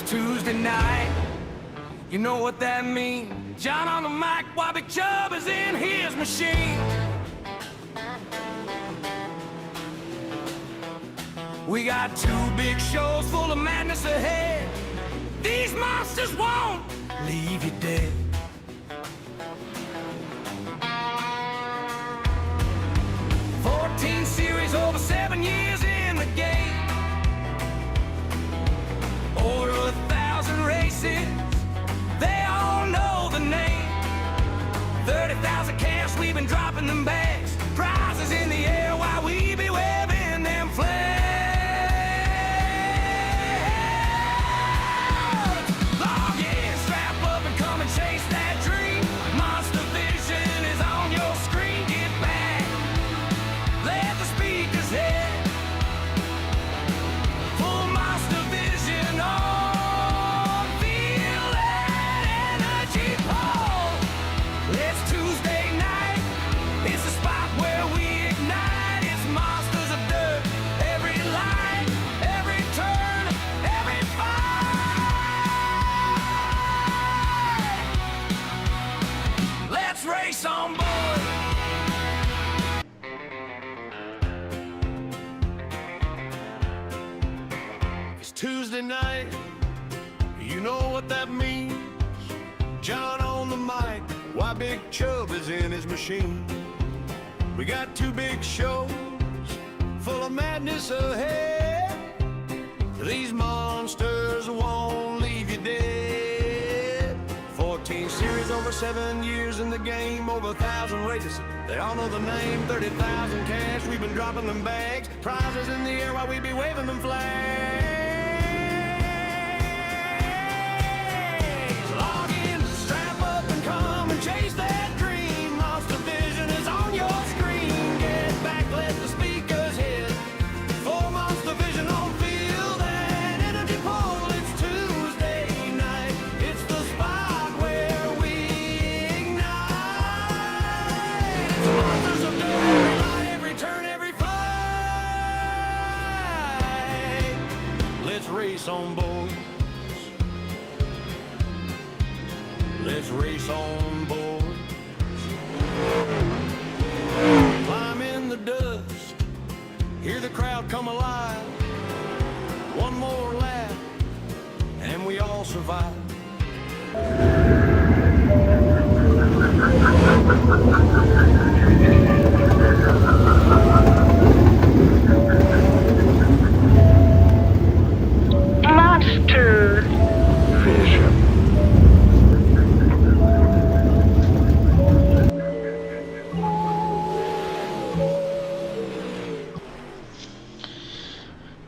It's Tuesday night. You know what that means. John on the mic while Big Chubb is in his machine. We got two big shows full of madness ahead. These monsters won't leave you dead. Series over 7 years in the game. Over 1,000 races, they all know the name. 30,000 cash, we've been dropping them bags. Prizes in the air while we be waving them flags. Log in, strap up and come and chase that dream. Monster Vision is on your screen. Get back, let the speakers hit. Full Monster Vision on. Feel that energy pull. It's Tuesday night. It's the spot where we ignite. It's monsters of dirt. Every line, every turn, every fight. Let's race on board. Tuesday night, you know what that means. John on the mic, why Big Chubb is in his machine. We got two big shows full of madness ahead. These monsters won't leave you dead. 14 series over 7 years in the game, over 1,000 races. They all know the name. 30,000 cash, we've been dropping them bags. Prizes in the air while we be waving them flags. Chase that dream, Monster Vision is on your screen. Get back, let the speakers hit. Full Monster Vision on, feel that energy pull. It's Tuesday night, it's the spot where we ignite. It's monsters of dirt, every line, every turn, every fight. Let's race on board. Let's race on board. Climb in the dust, hear the crowd come alive. One more lap, and we all survive. Monster Vision.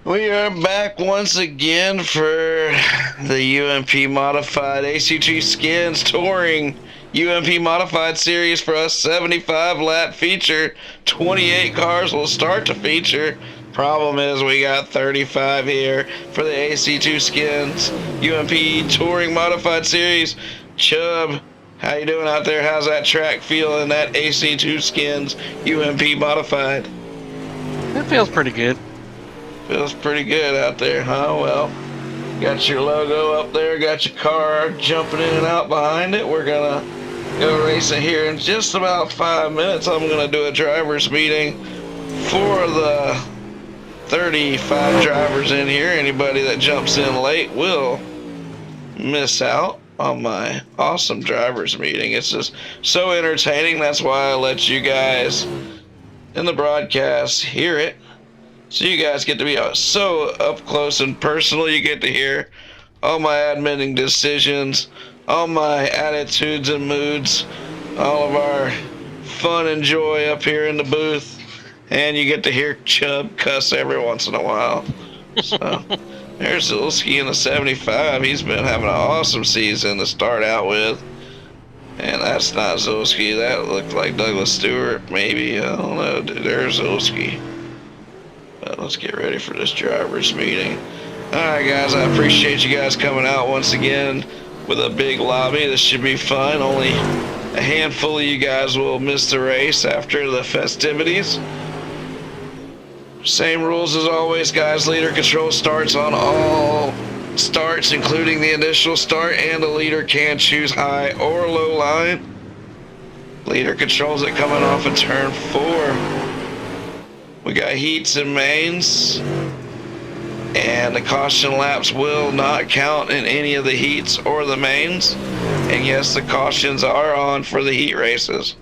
We are back once again for the UMP Modified ACT Skinz Touring UMP Modified Series for a 75 lap feature. 28 cars will start to feature. Problem is we got 35 here for the AC2 Skinz UMP Touring Modified Series. Chubb, how you doing out there? How's that track feeling, that AC2 Skinz UMP Modified? It feels pretty good. Feels pretty good out there, huh? Well, got your logo up there, got your car jumping in and out behind it. We're gonna go racing here in just about 5 minutes. I'm gonna do a driver's meeting for the 35 drivers in here. Anybody that jumps in late will miss out on my awesome driver's meeting. It's just so entertaining. That's why I let you guys in the broadcast hear it. So you guys get to be so up close and personal. You get to hear all my admitting decisions, all my attitudes and moods, all of our fun and joy up here in the booth. And you get to hear Chubb cuss every once in a while. So there's Zilski in the 75. He's been having an awesome season to start out with. And that's not Zilski. That looked like Douglas Stewart, maybe. I don't know. There's Zilski. But let's get ready for this driver's meeting. Alright guys, I appreciate you guys coming out once again with a big lobby. This should be fun. Only a handful of you guys will miss the race after the festivities. Same rules as always, guys. Leader control starts on all starts, including the initial start, and the leader can choose high or low line. Leader controls it coming off of turn 4. We got heats and mains, and the caution laps will not count in any of the heats or the mains. And yes, the cautions are on for the heat races.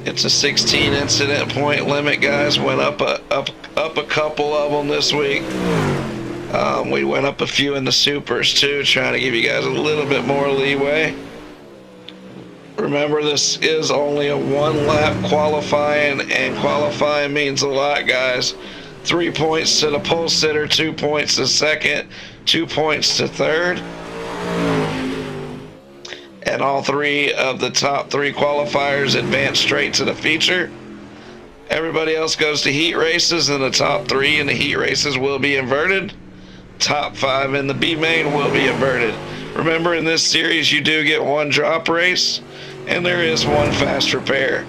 It's a 16 incident point limit, guys. Went up a couple of them this week. We went up a few in the supers too, trying to give you guys a little bit more leeway. Remember, this is only a 1 lap qualifying, and qualifying means a lot, guys. 3 points to the pole sitter, 2 points to second, 2 points to third. And all 3 of the top 3 qualifiers advance straight to the feature. Everybody else goes to heat races, and the top 3 in the heat races will be inverted. Top 5 in the B main will be inverted. Remember, in this series you do get 1 drop race, and there is 1 fast repair.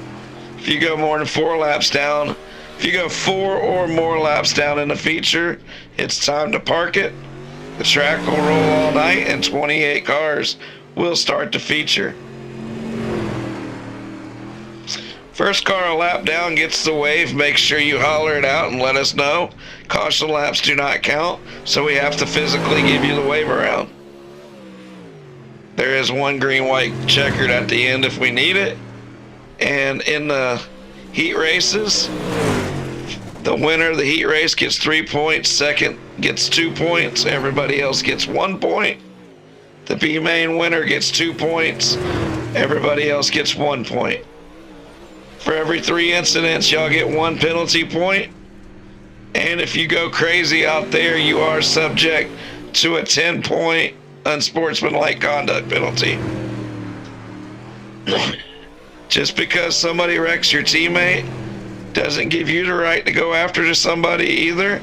If you go more than 4 laps down, if you go 4 or more laps down in the feature, it's time to park it. The track will roll all night, and 28 cars will start the feature. First car a lap down gets the wave. Make sure you holler it out and let us know. Caution laps do not count, so we have to physically give you the wave around. There is 1 green-white checkered at the end if we need it. And in the heat races, the winner of the heat race gets 3 points, second gets 2 points, everybody else gets 1 point. The B main winner gets 2 points, everybody else gets 1 point. For every 3 incidents, y'all get 1 penalty point. And if you go crazy out there, you are subject to a 10-point unsportsmanlike conduct penalty. Just because somebody wrecks your teammate doesn't give you the right to go after somebody either.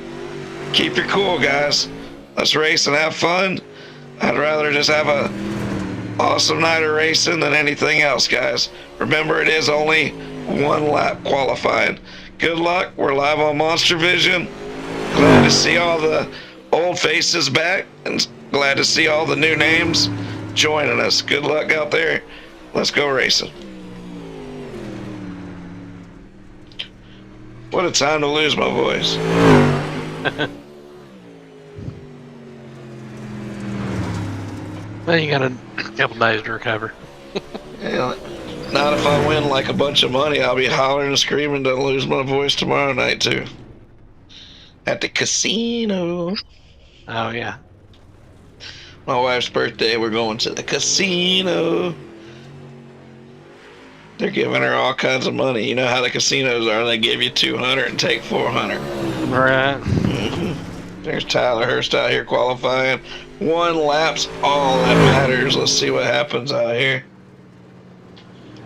Keep your cool, guys. Let's race and have fun. I'd rather just have a awesome night of racing than anything else, guys. Remember, it is only 1 lap qualifying. Good luck. We're live on Monster Vision. Glad to see all the old faces back, and glad to see all the new names joining us. Good luck out there. Let's go racing. What a time to lose my voice. Well, you got a couple days to recover. Yeah, not if I win like a bunch of money. I'll be hollering and screaming to lose my voice tomorrow night too. At the casino. Oh, yeah. My wife's birthday, we're going to the casino. They're giving her all kinds of money. You know how the casinos are. They give you 200 and take 400. Right. Mm-hmm. There's Tyler Hurst out here qualifying. 1 lap's all that matters. Let's see what happens out here.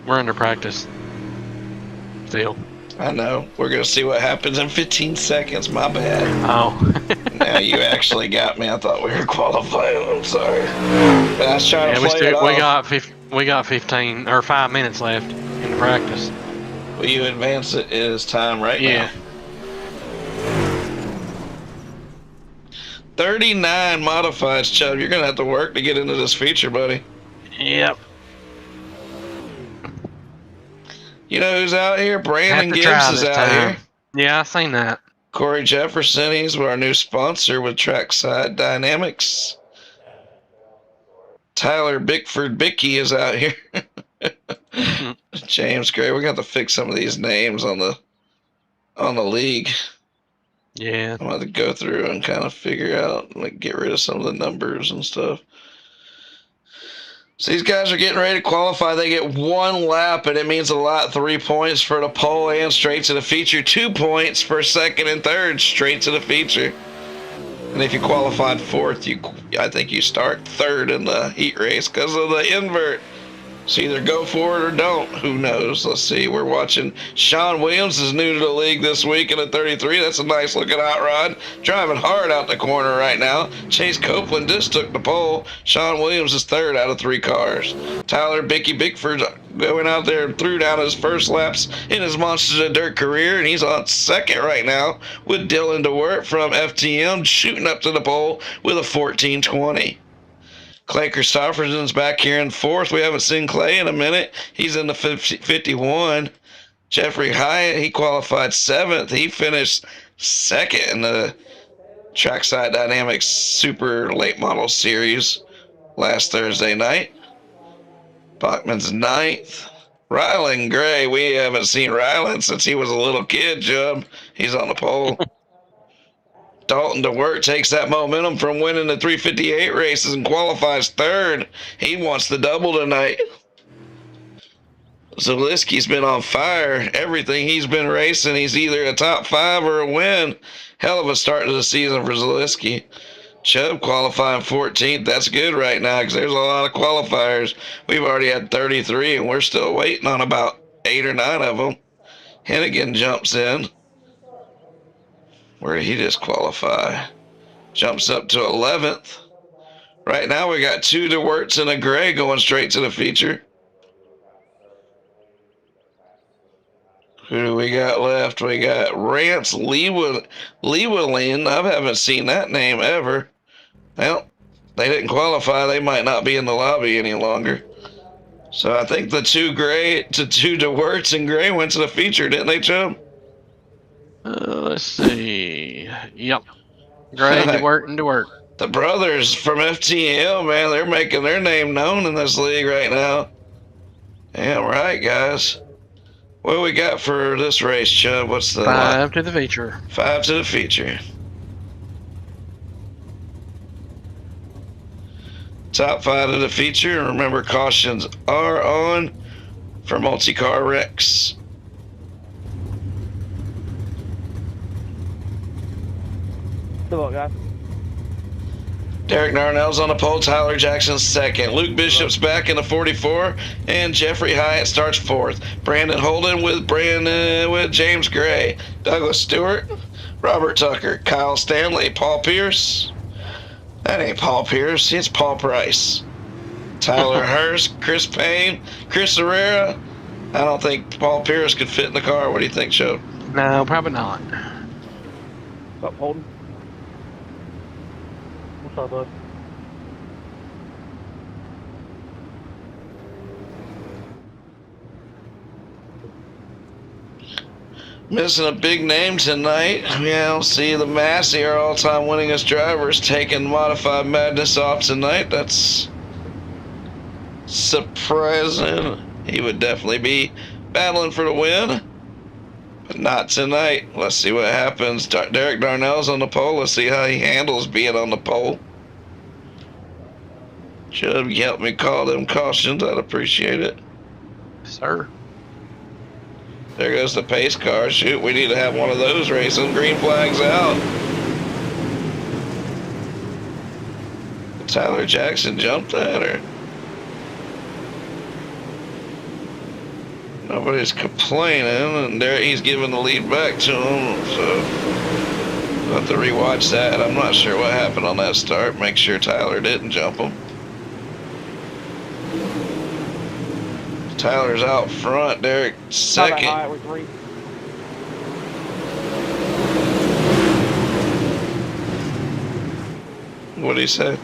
We're under practice. Still. I know. We're going to see what happens in 15 seconds. My bad. Oh. Now you actually got me. I thought we were qualifying. I'm sorry. But I was trying to play it off. We got 15 or 5 minutes left in the practice. Will you advance it? It is time right now. 39 modifieds, Chubb. You're going to have to work to get into this feature, buddy. Yep. You know who's out here? Brandon Gibbs is out here. Yeah, I seen that. Corey Jefferson, he's our new sponsor with Trackside Dynamics. Tyler Bickford Bickey is out here. James Gray, we got to fix some of these names on the league. Yeah. I'm going to go through and kind of figure out, like, get rid of some of the numbers and stuff. So these guys are getting ready to qualify. They get 1 lap, and it means a lot. 3 points for the pole and straight to the feature. 2 points for second and third, straight to the feature. And if you qualified 4th, I think you start 3rd in the heat race because of the invert. So either go for it or don't. Who knows? Let's see. We're watching Sean Williams is new to the league this week in a 33. That's a nice looking hot rod. Driving hard out the corner right now. Chase Copeland just took the pole. Sean Williams is third out of 3 cars. Tyler Bicky Bickford going out there and threw down his first laps in his Monsters of Dirt career, and he's on second right now with Dylan DeWert from FTM shooting up to the pole with a 14:20. Clay Christopherson's back here in fourth. We haven't seen Clay in a minute. He's in the 51. Jeffrey Hyatt, he qualified 7th. He finished 2nd in the Trackside Dynamics Super Late Model Series last Thursday night. Bachman's 9th. Rylan Gray, we haven't seen Rylan since he was a little kid, Jub. He's on the pole. Dalton DeWert takes that momentum from winning the 358 races and qualifies 3rd. He wants the double tonight. Zaleski's been on fire. Everything he's been racing, he's either a top 5 or a win. Hell of a start to the season for Zaleski. Chubb qualifying 14th. That's good right now because there's a lot of qualifiers. We've already had 33 and we're still waiting on about 8 or 9 of them. Hennigan jumps in. Where did he just qualify? Jumps up to 11th. Right now we got 2 DeWerts and a Gray going straight to the feature. Who do we got left? We got Rance Llewellyn. I haven't seen that name ever. Well, they didn't qualify. They might not be in the lobby any longer. So I think the 2 DeWerts and Gray went to the feature, didn't they, Chubb? Let's see. Yep. Gray, DeWert, and DeWert. The brothers from FTL, man, they're making their name known in this league right now. Damn right, guys. What do we got for this race, Chubb? What's the 5 to the feature. 5 to the feature. Top 5 to the feature. And remember, cautions are on for multi-car wrecks. Good luck, guys. Derek Narnell's on the pole. Tyler Jackson's 2nd. Luke Bishop's back in the 44, and Jeffrey Hyatt starts 4th. Brandon Holden with James Gray, Douglas Stewart, Robert Tucker, Kyle Stanley, Paul Pierce. That ain't Paul Pierce. It's Paul Price. Tyler Hurst, Chris Payne, Chris Herrera. I don't think Paul Pierce could fit in the car. What do you think, Joe? No, probably not. What's up, Holden? What's up, bud? Missing a big name tonight. Yeah, see the Massey, our all-time winningest driver, is taking Modified Madness off tonight. That's surprising. He would definitely be battling for the win, but not tonight. Let's see what happens. Derek Darnell's on the pole. Let's see how he handles being on the pole. Should have helped me call them cautions. I'd appreciate it. Sir. There goes the pace car. Shoot, we need to have one of those racing. Green flag's out. Tyler Jackson jumped at her. Nobody's complaining, and there he's giving the lead back to him. So we'll have to rewatch that. I'm not sure what happened on that start. Make sure Tyler didn't jump him. Tyler's out front. Derek second. What did he say?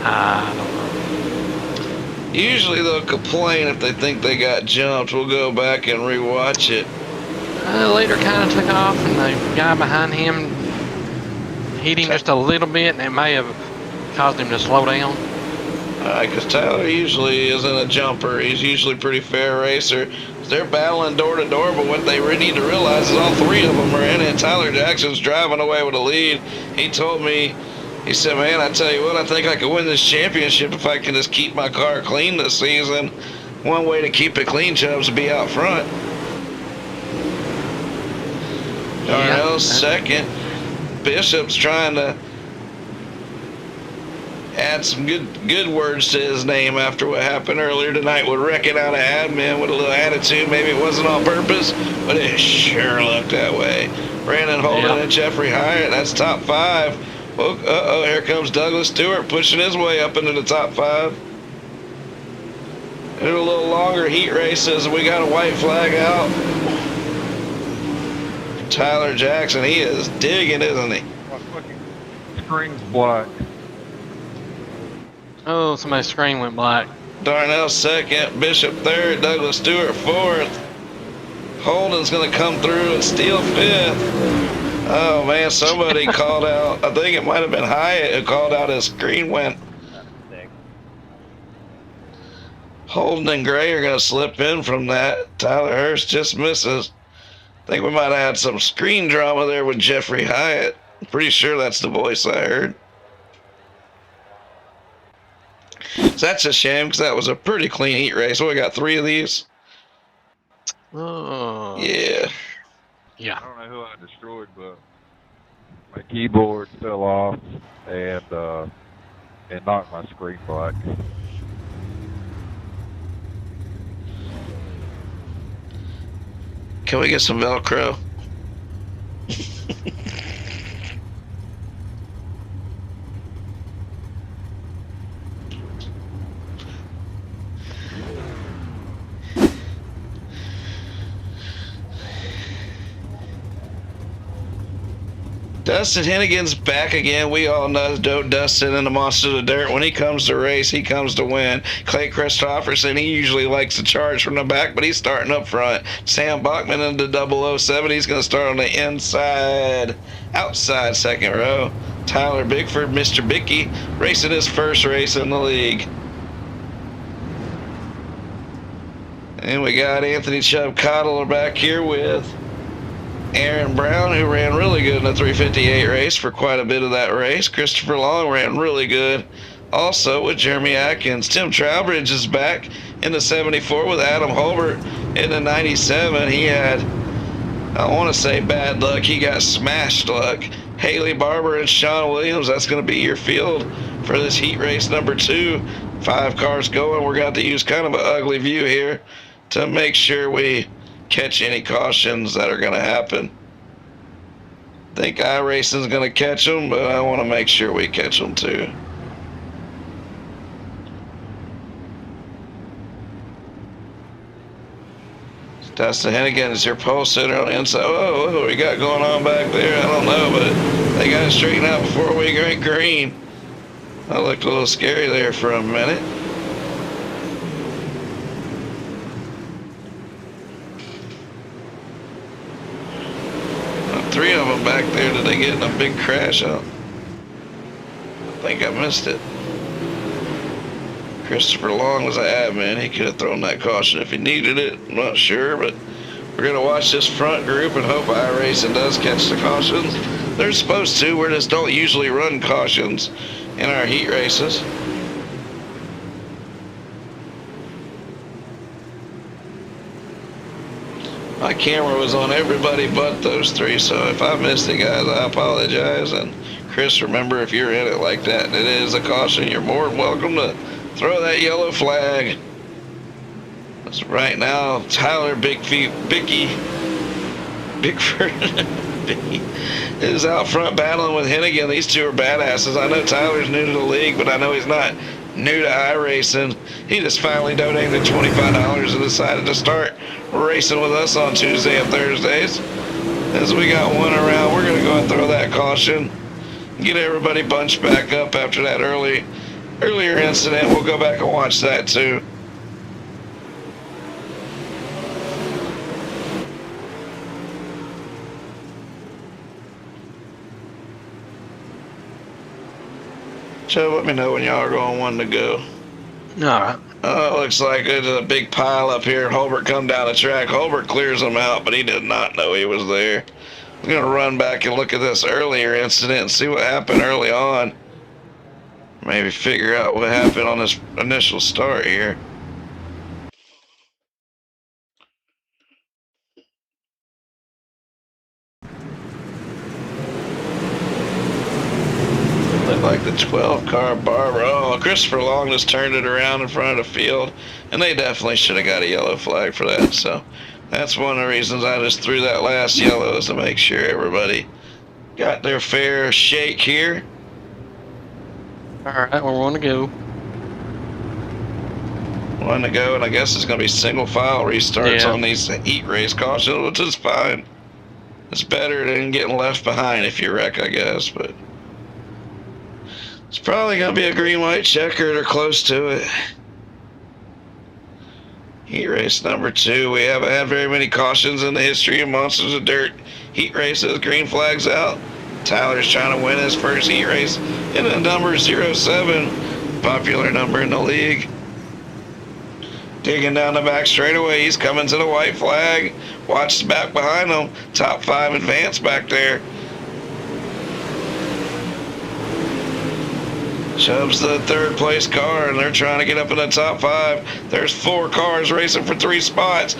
I don't know. Usually they'll complain if they think they got jumped. We'll go back and rewatch it. Later kind of took off, and the guy behind him hit him just a little bit, and it may have caused him to slow down. Because Tyler usually isn't a jumper. He's usually a pretty fair racer. They're battling door to door, but what they really need to realize is all 3 of them are in it. Tyler Jackson's driving away with a lead. He told me, he said, man, I tell you what, I think I could win this championship if I can just keep my car clean this season. One way to keep it clean, Chubbs, is to be out front. Darnell's second. Bishop's trying to add some good words to his name after what happened earlier tonight with wrecking out an admin with a little attitude. Maybe it wasn't on purpose, but it sure looked that way. Brandon Holden and Jeffrey Hyatt, that's top 5. Uh-oh, here comes Douglas Stewart pushing his way up into the top 5. In a little longer heat races, we got a white flag out. Tyler Jackson, he is digging, isn't he? My fucking screen's black. Oh, somebody's screen went black. Darnell second, Bishop third, Douglas Stewart fourth. Holden's going to come through and steal 5th. Oh man, somebody called out, I think it might have been Hyatt who called out his screen went. Holden and Gray are going to slip in from that. Tyler Hurst just misses. I think we might have had some screen drama there with Jeffrey Hyatt. I'm pretty sure that's the voice I heard. So that's a shame because that was a pretty clean heat race. So we got 3 of these. Oh. Yeah. Yeah. I don't know who I destroyed, but my keyboard fell off and knocked my screen black. Can we get some Velcro? Dustin Hennigan's back again. We all know Dustin and the Monster of the Dirt. When he comes to race, he comes to win. Clay Christopherson, he usually likes to charge from the back, but he's starting up front. Sam Bachman into 007. He's going to start on the outside second row. Tyler Bigford, Mr. Bicky, racing his first race in the league. And we got Anthony Chubb Coddler back here with Aaron Brown, who ran really good in the 358 race for quite a bit of that race. Christopher Long ran really good also with Jeremy Atkins. Tim Trowbridge is back in the 74 with Adam Holbert in the 97. He had, I want to say bad luck. He got smashed luck. Haley Barber and Sean Williams, that's going to be your field for this heat race number 2. 5 cars going. We're going to use kind of an ugly view here to make sure we catch any cautions that are going to happen. I think iRacing's going to catch them, but I want to make sure we catch them too. Dustin Hennigan is your pole sitter on the inside. Oh, what we got going on back there? I don't know, but they got to straighten out before we go green. That looked a little scary there for a minute. Three of them back there. Did they get in a big crash? I think I missed it. Christopher Long was an admin. He could have thrown that caution if he needed it. I'm not sure, but we're going to watch this front group and hope iRacing does catch the cautions. They're supposed to. We just don't usually run cautions in our heat races. My camera was on everybody but those 3, so if I missed it, guys, I apologize. And Chris, remember, if you're in it like that and it is a caution, you're more than welcome to throw that yellow flag. That's right now, Tyler Bickford is out front battling with Hennigan. These 2 are badasses. I know Tyler's new to the league, but I know he's not new to iRacing. He just finally donated $25 and decided to start racing with us on Tuesday and Thursdays. As we got one around, we're going to go and throw that caution, get everybody bunched back up after that earlier incident. We'll go back and watch that too. Joe, let me know when y'all are going 1 to go. All right. Oh, it looks like there's a big pile up here. Holbert come down the track. Holbert clears them out, but he did not know he was there. I'm going to run back and look at this earlier incident and see what happened early on. Maybe figure out what happened on this initial start here. Looked like the 12 car Barbara. Oh, Christopher Long just turned it around in front of the field, and they definitely should have got a yellow flag for that. So that's one of the reasons I just threw that last yellow, is to make sure everybody got their fair shake here. All right, we're on to go. One to go, and I guess it's going to be single file restarts Yeah. on these heat race cautions, which is fine. It's better than getting left behind if you wreck, I guess, but it's probably going to be a green-white checkered or close to it. Heat race number 2. We haven't had very many cautions in the history of Monsters of Dirt heat races. Green flags out. Tyler's trying to win his first heat race in the number 07, popular number in the league. Digging down the back straightaway, he's coming to the white flag. Watch the back behind him. Top 5 advance back there. Chubb's the 3rd place car, and they're trying to get up in the top 5. There's 4 cars racing for 3 spots.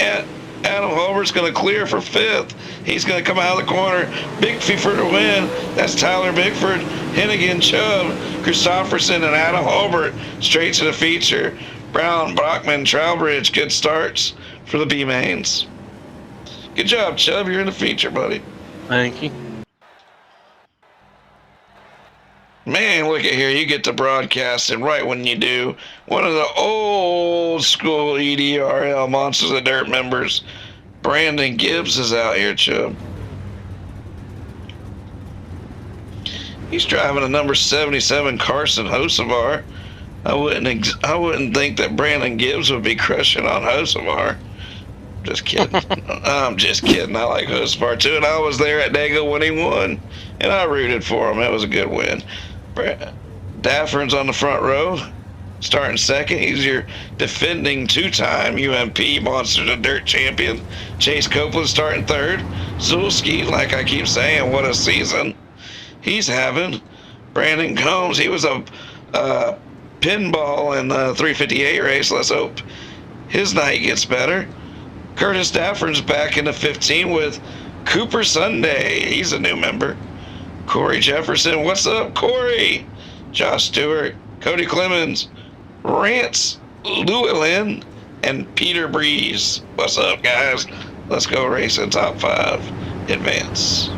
Adam Holbert's going to clear for 5th. He's going to come out of the corner. Bigford to win. That's Tyler Bigford, Hennigan, Chubb, Christopherson, and Adam Holbert straight to the feature. Brown, Brockman, Trowbridge, good starts for the B-Mains. Good job, Chubb. You're in the feature, buddy. Thank you. Man, look at here. You get to broadcasting right when you do. One of the old school EDRL Monsters of Dirt members, Brandon Gibbs, is out here, Chubb. He's driving a number 77 Carson Hocevar. I wouldn't think that Brandon Gibbs would be crushing on Hocevar. Just kidding. I'm just kidding. I like Hocevar too, and I was there at Dago when he won, and I rooted for him. It was a good win. Daffern's on the front row, starting 2nd. He's your defending 2-time UMP Monsters of Dirt champion. Chase Copeland starting 3rd. Zulski, like I keep saying, what a season he's having. Brandon Combs, he was a pinball in the 358 race. Let's hope his night gets better. Curtis Daffern's back in the 15 with Cooper Sunday. He's a new member. Corey Jefferson, what's up, Corey? Josh Stewart, Cody Clemens, Rance Llewellyn, and Peter Breeze. What's up, guys? Let's go racing top 5 advance.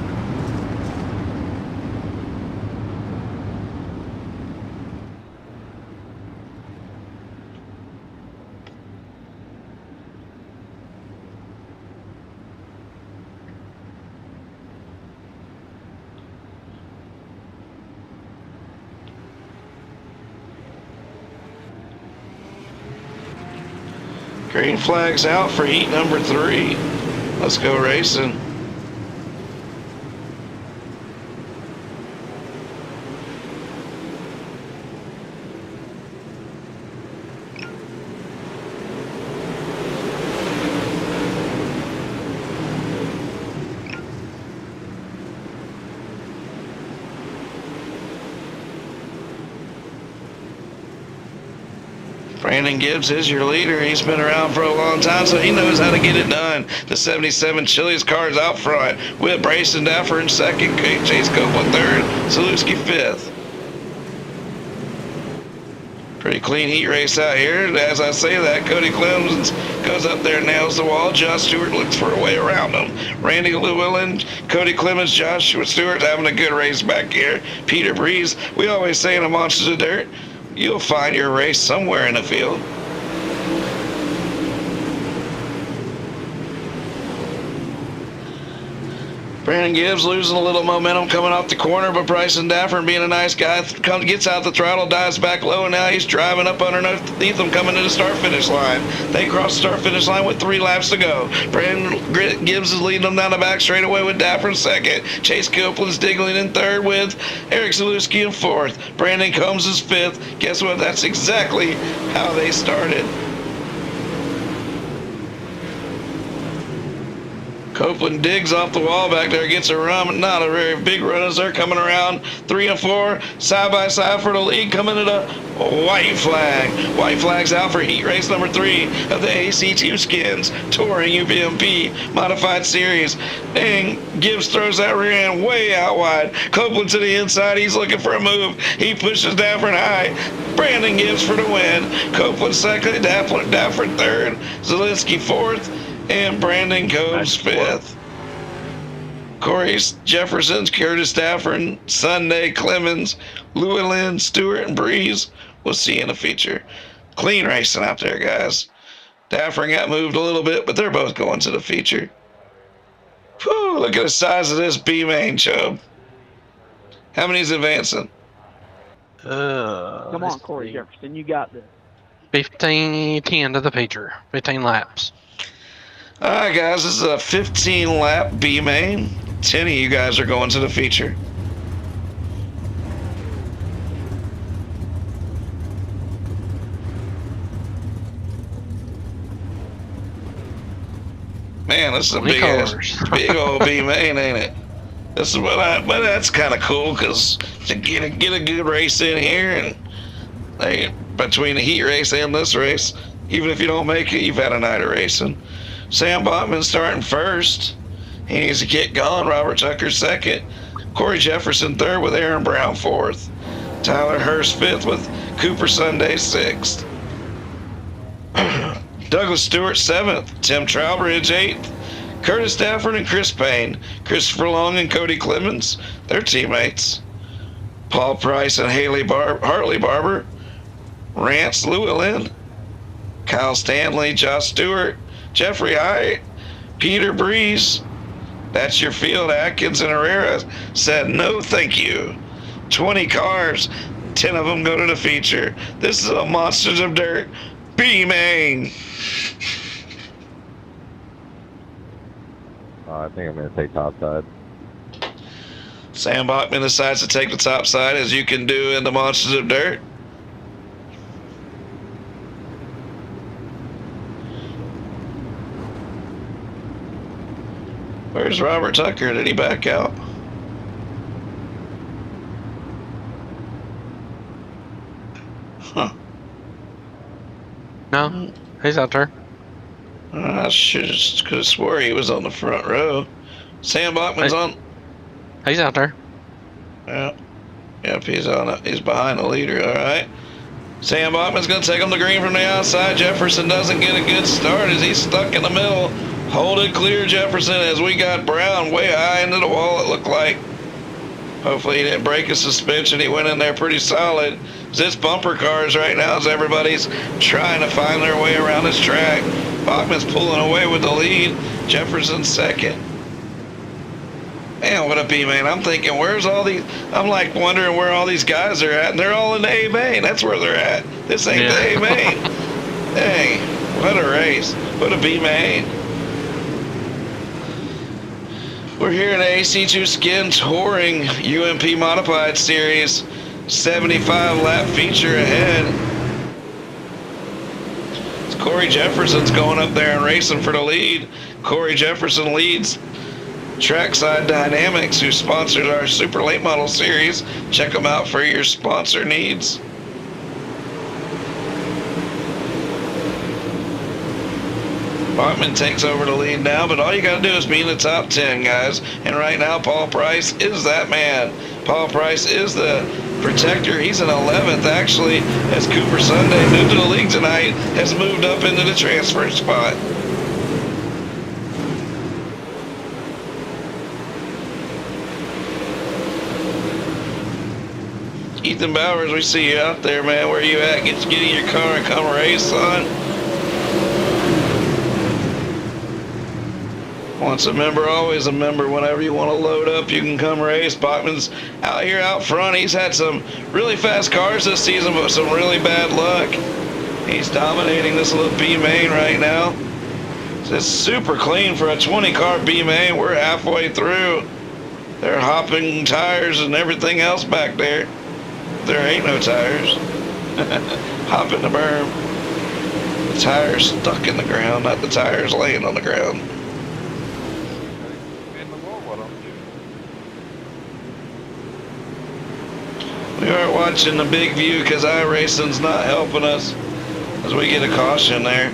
Green flag's out for heat number 3. Let's go racing. Brandon Gibbs is your leader. He's been around for a long time, so he knows how to get it done. The 77 Chili's car's out front with Brayson Daffer in 2nd, Chase Copeland 3rd, Salewski 5th. Pretty clean heat race out here. As I say that, Cody Clemens goes up there and nails the wall. Josh Stewart looks for a way around him. Randy Llewellyn, Cody Clemens, Joshua Stewart having a good race back here. Peter Breeze, we always say in the Monsters of Dirt, you'll find your race somewhere in the field. Brandon Gibbs losing a little momentum coming off the corner, but Bryson Daffer, being a nice guy, gets out the throttle, dives back low, and now he's driving up underneath them, coming to the start-finish line. They cross the start-finish line with 3 laps to go. Brandon Gibbs is leading them down the back straightaway with Daffer in 2nd. Chase Copeland's diggling in 3rd with Eric Zalewski in 4th. Brandon Combs is 5th. Guess what? That's exactly how they started. Copeland digs off the wall back there, gets a run, not a very big run as they're coming around 3 and 4, side by side for the lead, coming at a white flag. White flag's out for heat race number 3 of the AC2 Skinz Touring UBMP Modified Series. Dang, Gibbs throws that rear end way out wide. Copeland to the inside, he's looking for a move. He pushes Dafford high. Brandon Gibbs for the win. Copeland second, Dafford third, Zielinski fourth, and Brandon Combs fifth. Corey Jefferson's, Curtis Dafford, Sunday, Clemens, Llewellyn, Stewart, and Breeze. We'll see in the feature. Clean racing out there, guys. Dafford got moved a little bit, but they're both going to the feature. Whew, look at the size of this B-main, Chubb. How many's advancing? Come on, Corey Jefferson, you got this. 15-10 to the feature. 15 laps. All right, guys, this is a 15-lap B-main. 10 of you guys are going to the feature. Man, this is a big old B-main, ain't it? This is but that's kind of cool because to get a good race in here, and between the heat race and this race, even if you don't make it, you've had a night of racing. Sam Bachman starting first. He needs to get going. Robert Tucker second. Corey Jefferson third with Aaron Brown fourth. Tyler Hurst fifth with Cooper Sunday sixth. Douglas Stewart seventh. Tim Trowbridge eighth. Curtis Stafford and Chris Payne. Christopher Long and Cody Clemens, their teammates. Paul Price and Hartley Barber. Rance Llewellyn. Kyle Stanley, Josh Stewart, Jeffrey Hyatt, Peter Breeze. That's your field. Atkins and Herrera said no thank you. 20 cars, 10 of them go to the feature. This is a Monsters of Dirt B-main. I think I'm going to take top side. Sam Bachman decides to take the top side, as you can do in the Monsters of Dirt. Where's Robert Tucker? Did he back out? Huh. No, he's out there. I could have swore he was on the front row. Sam Bachman's on. He's out there. Yeah. Yep, he's behind the leader. All right. Sam Bachman's going to take him the green from the outside. Jefferson doesn't get a good start as he's stuck in the middle. Hold it clear, Jefferson, as we got Brown way high into the wall, it looked like. Hopefully he didn't break his suspension. He went in there pretty solid. It's bumper cars right now as everybody's trying to find their way around this track. Bachman's pulling away with the lead. Jefferson's second. Man, what a B-main. I'm thinking, where's all these? I'm like wondering where all these guys are at, and they're all in the A-main. That's where they're at. This ain't the A-main. Dang, what a race. What a B-main. We're here in the AC2 Skinz Touring UMP Modified Series. 75 lap feature ahead. It's Corey Jefferson's going up there and racing for the lead. Corey Jefferson leads Trackside Dynamics, who sponsors our Super Late Model Series. Check them out for your sponsor needs. Bachman takes over the lead now, but all you got to do is be in the top 10, guys. And right now, Paul Price is that man. Paul Price is the protector. He's in 11th, actually, as Cooper Sunday, new to the league tonight, has moved up into the transfer spot. Ethan Bowers, we see you out there, man. Where you at? Get in your car and come race, son. Once a member, always a member. Whenever you want to load up, you can come race. Bachman's out here out front. He's had some really fast cars this season, but some really bad luck. He's dominating this little B-main right now. It's super clean for a 20-car B-main. We're halfway through. They're hopping tires and everything else back there. There ain't no tires. Hopping the berm. The tires stuck in the ground, not the tires laying on the ground. We are watching the big view because iRacing's not helping us as we get a caution there.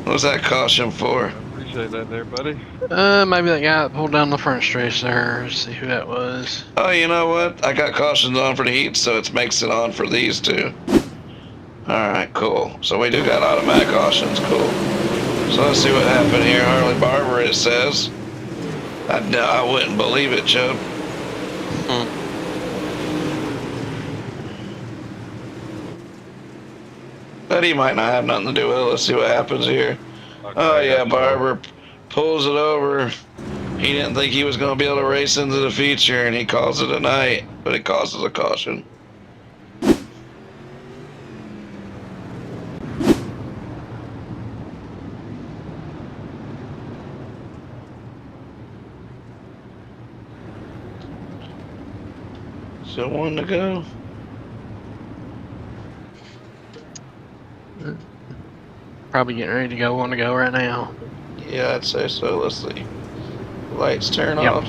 What's that caution for? I appreciate that there, buddy. Maybe that guy that pulled down the front stretch there. Let's see who that was. Oh, you know what? I got cautions on for the heat, so it makes it on for these two. Alright, cool. So we do got automatic cautions, cool. So let's see what happened here. Harley Barber, it says. I wouldn't believe it, Chubb. But he might not have nothing to do with it. Let's see what happens here. Okay, Oh yeah, Barber pulls it over. He didn't think he was going to be able to race into the feature, and he calls it a night, but it causes a caution. Still one to go. Probably getting ready to go. Want to go right now? Yeah, I'd say so. Let's see. Lights turn Yep. off.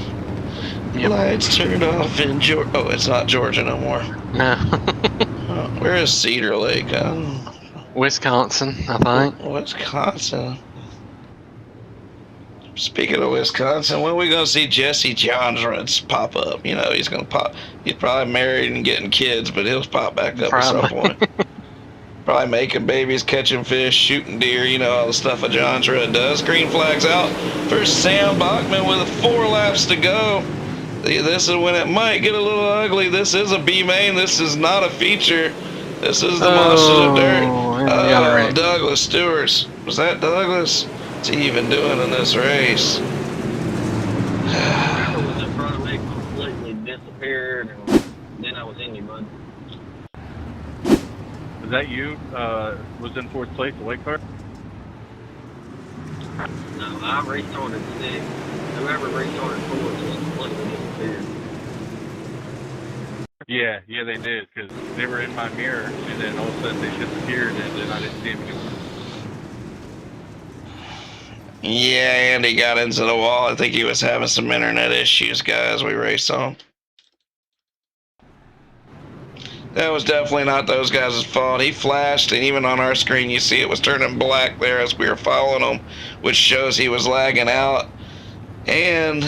Yep. Lights turned off in Georgia. Oh, it's not Georgia no more. No. Where is Cedar Lake? Wisconsin, I think. Wisconsin. Speaking of Wisconsin, when are we gonna see Jesse Johns pop up? You know, he's gonna pop. He's probably married and getting kids, but he'll pop back up at some point. Probably making babies, catching fish, shooting deer, you know, all the stuff a John Rudd does. Green flag's out for Sam Bachman with 4 laps to go. This is when it might get a little ugly. This is a B main. This is not a feature. This is the Monsters of Dirt. Douglas Stewart's. Was that Douglas? What's he even doing in this race? was in front of me, completely disappeared, and then I was in you, bud. Is that you? Was in 4th place, the white car? No, I restarted 6th. Whoever restarted 4th just completely disappeared. Yeah, they did, because they were in my mirror, and then all of a sudden they disappeared, and then I didn't see them anymore. Yeah, Andy got into the wall. I think he was having some internet issues, guys. We raced on. That was definitely not those guys' fault. He flashed, and even on our screen, you see it was turning black there as we were following him, which shows he was lagging out. And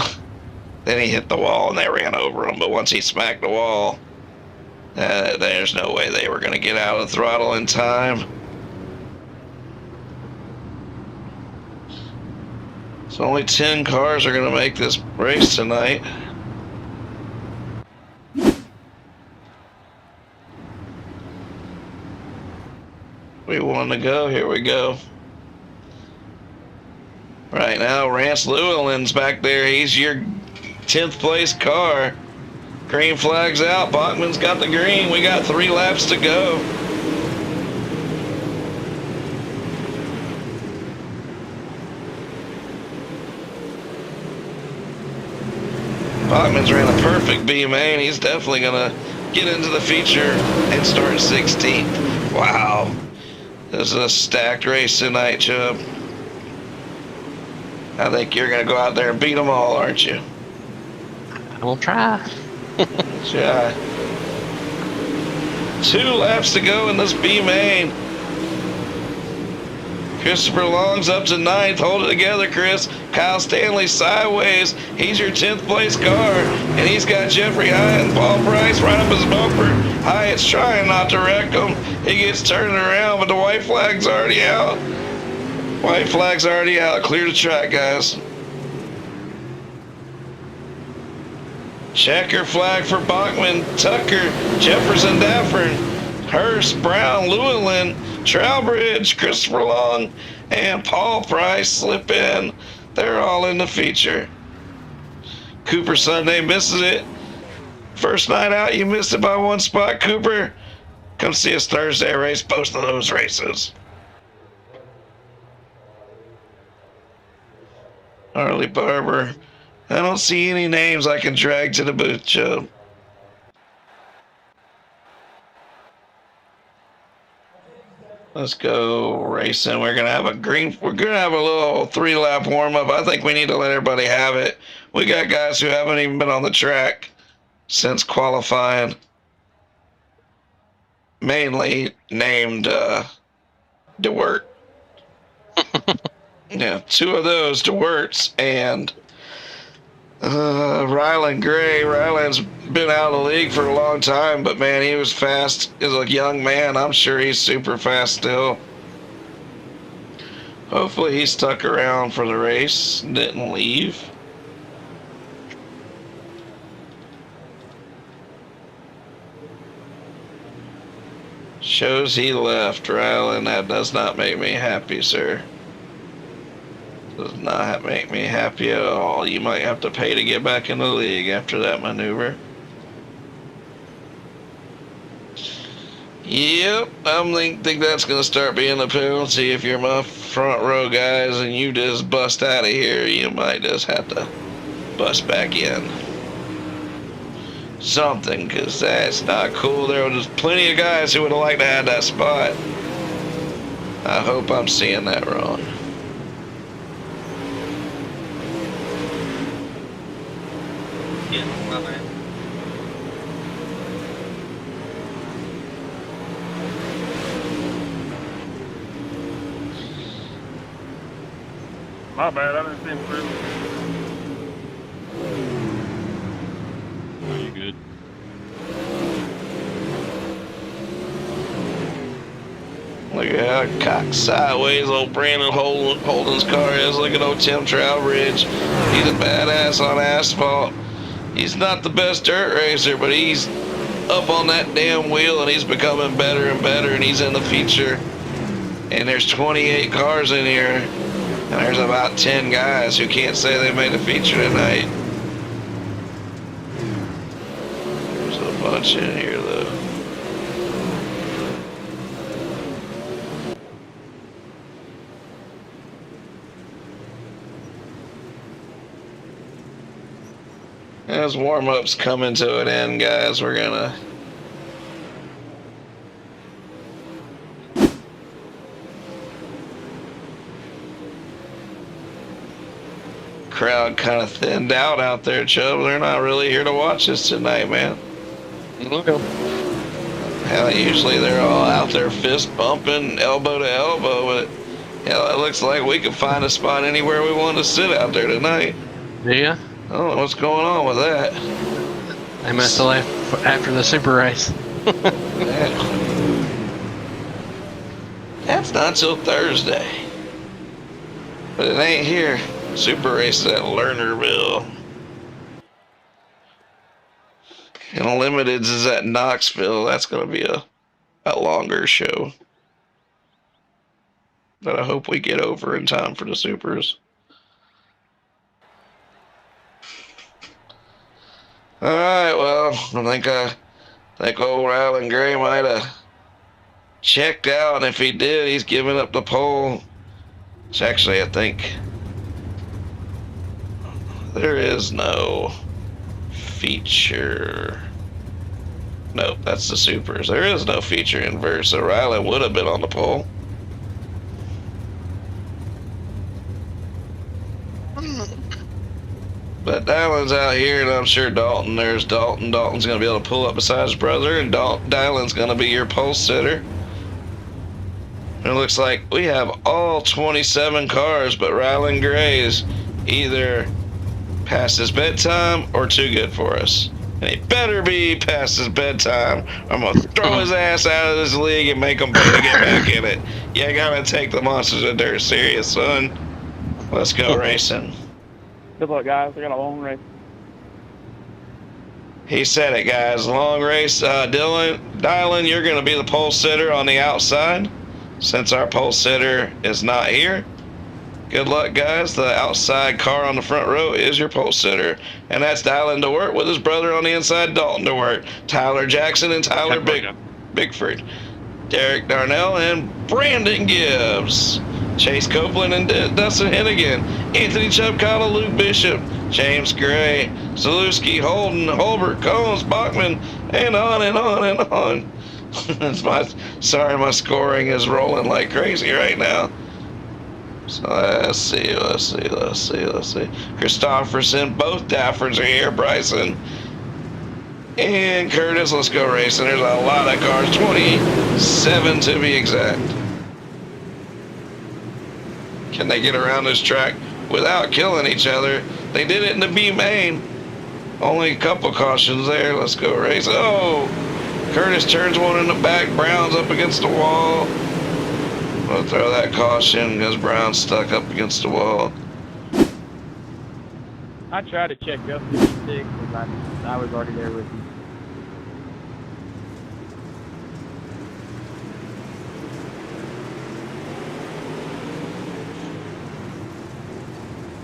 then he hit the wall, and they ran over him. But once he smacked the wall, there's no way they were going to get out of the throttle in time. So only 10 cars are going to make this race tonight. We want to go. Here we go. Right now, Rance Llewellyn's back there. He's your 10th place car. Green flag's out. Bachman's got the green. We got 3 laps to go. Bachman's ran a perfect B main. He's definitely going to get into the feature and start 16th. Wow. This is a stacked race tonight, Chubb. I think you're going to go out there and beat them all, aren't you? I will try. Try. 2 laps to go in this B main. Christopher Long's up to 9th. Hold it together, Chris. Kyle Stanley sideways. He's your 10th place car. And he's got Jeffrey Hyatt and Paul Price right up his bumper. Hyatt's trying not to wreck him. He gets turned around, but the white flag's already out. White flag's already out. Clear the track, guys. Checker flag for Bachman, Tucker, Jefferson, Daffern, Hurst, Brown, Llewellyn, Trowbridge, Christopher Long, and Paul Price slip in. They're all in the feature. Cooper Sunday misses it. First night out, you missed it by 1 spot, Cooper. Come see us Thursday, race both of those races. Harley Barber. I don't see any names I can drag to the booth, Joe. Let's go racing. We're gonna have a little 3-lap warm-up. I think we need to let everybody have it. We got guys who haven't even been on the track since qualifying. mainly named DeWert. Yeah, 2 of those, DeWerts, and Ryland Gray. Ryland's been out of the league for a long time, but man, he was fast as a young man. I'm sure he's super fast still. Hopefully he stuck around for the race and didn't leave. Shows he left, Ryland. That does not make me happy, sir. Does not make me happy at all. You might have to pay to get back in the league after that maneuver. Yep, I think that's going to start being a penalty. If you're my front row guys and you just bust out of here, you might just have to bust back in. Something, because that's not cool. There was plenty of guys who would have liked to have that spot. I hope I'm seeing that wrong. Yeah, my bad. My bad, I didn't see him through. Are you good? Look at how cocked sideways old Brandon Holden's car is. Look at old Tim Trowbridge. He's a badass on asphalt. He's not the best dirt racer, but he's up on that damn wheel and he's becoming better and better, and he's in the feature. And there's 28 cars in here, and there's about 10 guys who can't say they made a feature tonight. There's a bunch in here though. As warm-up's coming to an end, guys, we're gonna crowd kind of thinned out there, Chubb. They're not really here to watch us tonight, man. Hell, usually they're all out there fist bumping, elbow to elbow, but hell, it looks like we could find a spot anywhere we want to sit out there tonight. Yeah. I don't know what's going on with that. They must have left after the super race. That's not till Thursday. But it ain't here. Super race at Lernerville. And Limiteds is at Knoxville. That's going to be a longer show. But I hope we get over in time for the Supers. Alright, well, I think old Ryland Gray might have checked out, and if he did, he's giving up the pole. Which actually, I think there is no feature. Nope, that's the Supers. There is no feature inverse, so Ryland would have been on the pole. But Dylan's out here, and I'm sure Dalton, there's Dalton. Dalton's going to be able to pull up beside his brother, and Dylan's going to be your pole sitter. It looks like we have all 27 cars, but Ryland Gray is either past his bedtime or too good for us. And he better be past his bedtime. I'm going to throw his ass out of this league and make him pay to get back in it. You got to take the Monsters of Dirt serious, son. Let's go racing. Good luck, guys. We got a long race. He said it, guys. Long race. Dylan, you're going to be the pole sitter on the outside since our pole sitter is not here. Good luck, guys. The outside car on the front row is your pole sitter. And that's Dylan DeWert with his brother on the inside, Dalton DeWert. Tyler Jackson and Tyler Bigford. Derek Darnell and Brandon Gibbs. Chase Copeland and Dustin Hennigan, Anthony Chubcottle, Luke Bishop, James Gray, Zalewski, Holden, Holbert, Combs, Bachman, and on and on and on. Sorry, my scoring is rolling like crazy right now. So let's see. Christofferson, both Daffords are here, Bryson. And Curtis, let's go racing. There's a lot of cars, 27 to be exact. Can they get around this track without killing each other? They did it in the B main. Only a couple cautions there. Let's go race. Oh, Curtis turns one in the back. Brown's up against the wall. We'll throw that caution because Brown's stuck up against the wall. I tried to check up 56 because I was already there with you.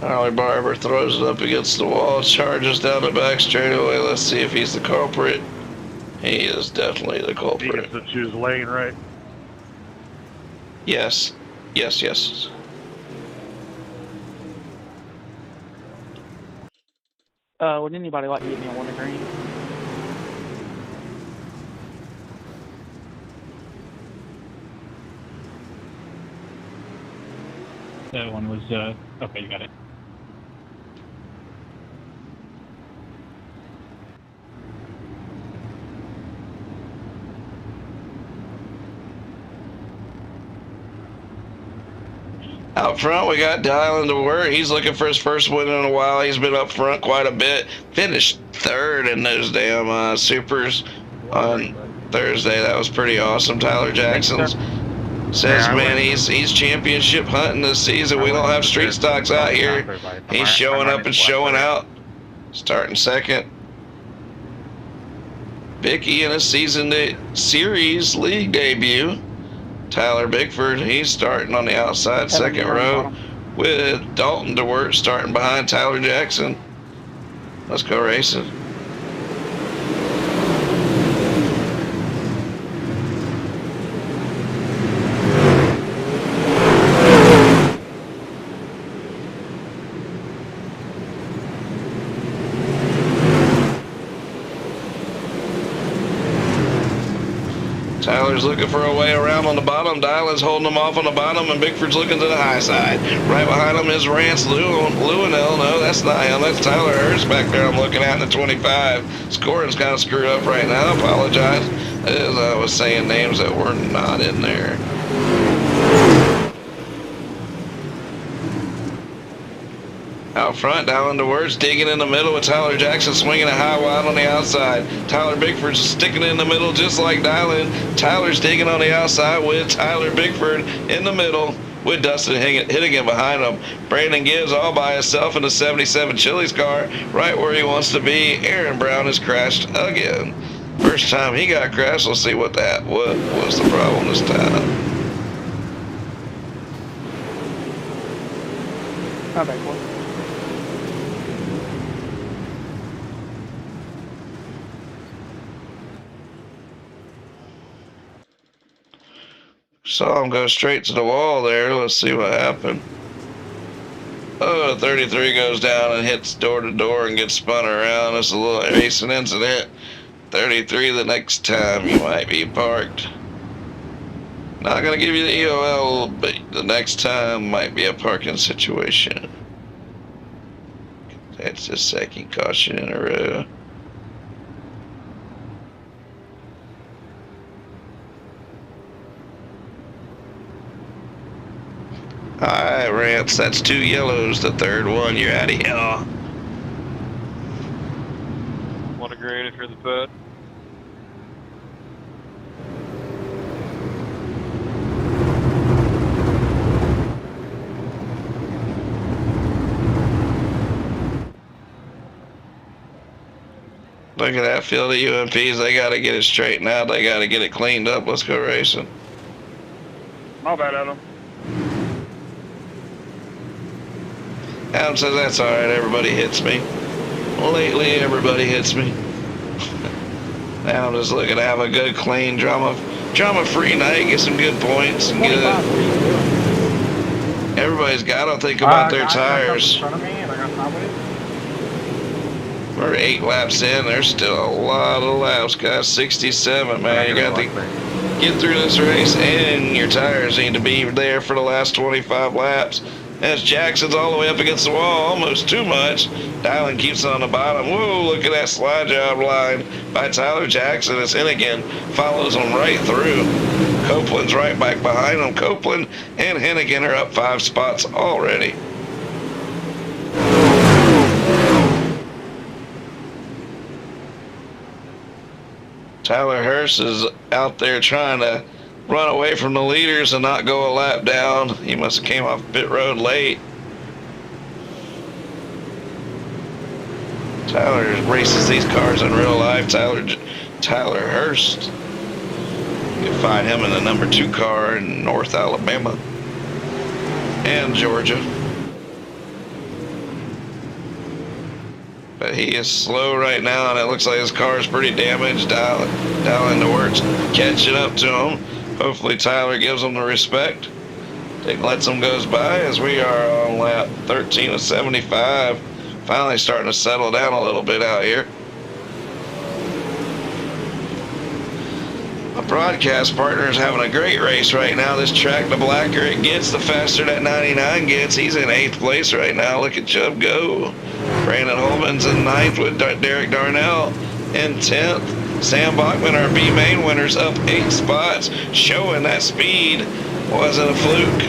Harley Barber throws it up against the wall, charges down the back straightaway. Let's see if he's the culprit. He is definitely the He culprit. gets to choose lane, right? Yes. Yes, yes. Would anybody like to get me a winter green? That one was, okay, you got it. Out front, we got Dylan to work. He's looking for his first win in a while. He's been up front quite a bit. Finished third in those damn supers on Thursday. That was pretty awesome. Tyler Jackson says, man, he's championship hunting this season. We don't have street stocks out here. He's showing up and showing out. Starting second. Vicky in a season series league debut. Tyler Bickford, he's starting on the outside, second row, with Dalton DeWert starting behind Tyler Jackson. Let's go racing. Tyler's looking for a way around on the bottom. Dylan's holding him off on the bottom, and Bickford's looking to the high side. Right behind him is Rance Lewinell. No, that's not him. That's Tyler Hurst back there I'm looking at in the 25. Scoring's kind of screwed up right now. I apologize. As I was saying names that were not in there. Out front, Dylan DeWert's digging in the middle with Tyler Jackson swinging a high wide on the outside. Tyler Bickford's sticking in the middle just like Dylan. Tyler's digging on the outside with Tyler Bickford in the middle with Dustin hitting him behind him. Brandon Gibbs all by himself in the 77 Chili's car, right where he wants to be. Aaron Brown has crashed again. First time he got crashed. Let's see what was the problem this time. Hi, back one. Saw him go straight to the wall there. Let's see what happened. Oh, 33 goes down and hits door to door and gets spun around. It's a little racing incident. 33 the next time you might be parked. Not going to give you the EOL, but the next time might be a parking situation. That's the second caution in a row. Alright, Rance, that's 2 yellows. The third one, you're out of yellow. Want a green if you're the putt? Look at that field of UMPs. They got to get it straightened out. They got to get it cleaned up. Let's go racing. My bad, Adam. Adam says that's all right. Everybody hits me. Lately, everybody hits me. Now I'm just looking to have a good, clean, drama-free night. Get some good points and get. Everybody's got to think about their tires. We're 8 laps in. There's still a lot of laps, guys. 67, man. You got to get through this race, and your tires need to be there for the last 25 laps. As Jackson's all the way up against the wall, almost too much. Dylan keeps it on the bottom. Whoa, look at that slide job line by Tyler Jackson. It's in again. Follows him right through. Copeland's right back behind him. Copeland and Hennigan are up 5 spots already. Tyler Hurst is out there trying to run away from the leaders and not go a lap down. He must have came off pit road late. Tyler races these cars in real life. Tyler Hurst. You can find him in the number 2 car in North Alabama and Georgia. But he is slow right now, and it looks like his car is pretty damaged. Dial into works, catching up to him. Hopefully Tyler gives him the respect. Dick lets him goes by as we are on lap 13 of 75. Finally starting to settle down a little bit out here. My broadcast partner is having a great race right now. This track, the blacker it gets, the faster that 99 gets. He's in 8th place right now. Look at Chubb go. Brandon Holman's in 9th with Derek Darnell in 10th. Sam Bachman, our B-main winner's up 8 spots, showing that speed wasn't a fluke.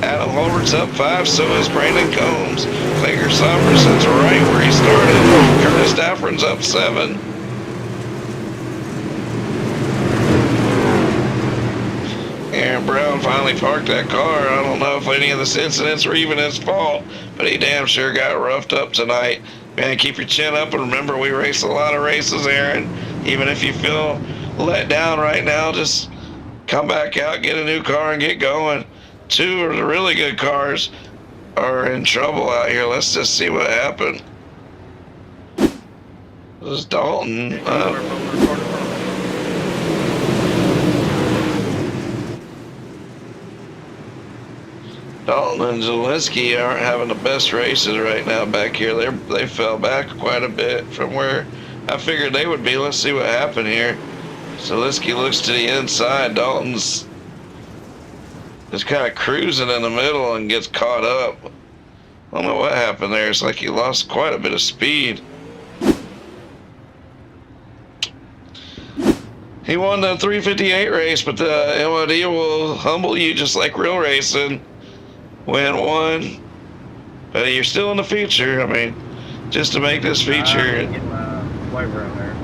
Adam Holbert's up 5, so is Brandon Combs. Clayker Somerson's right where he started. Curtis Daffron's up 7. Aaron Brown finally parked that car. I don't know if any of this incidents were even his fault, but he damn sure got roughed up tonight. Man, keep your chin up, and remember, we race a lot of races, Aaron. Even if you feel let down right now, just come back out, get a new car, and get going. 2 of the really good cars are in trouble out here. Let's just see what happened. This is Dalton. Dalton and Zielinski aren't having the best races right now back here. They fell back quite a bit from where I figured they would be. Let's see what happened here. Zielinski looks to the inside. Dalton's just kind of cruising in the middle and gets caught up. I don't know what happened there. It's like he lost quite a bit of speed. He won the 358 race, but the MOD will humble you just like real racing. Win 1, but you're still in the feature. I mean, just to make this feature. Get my wiper in there.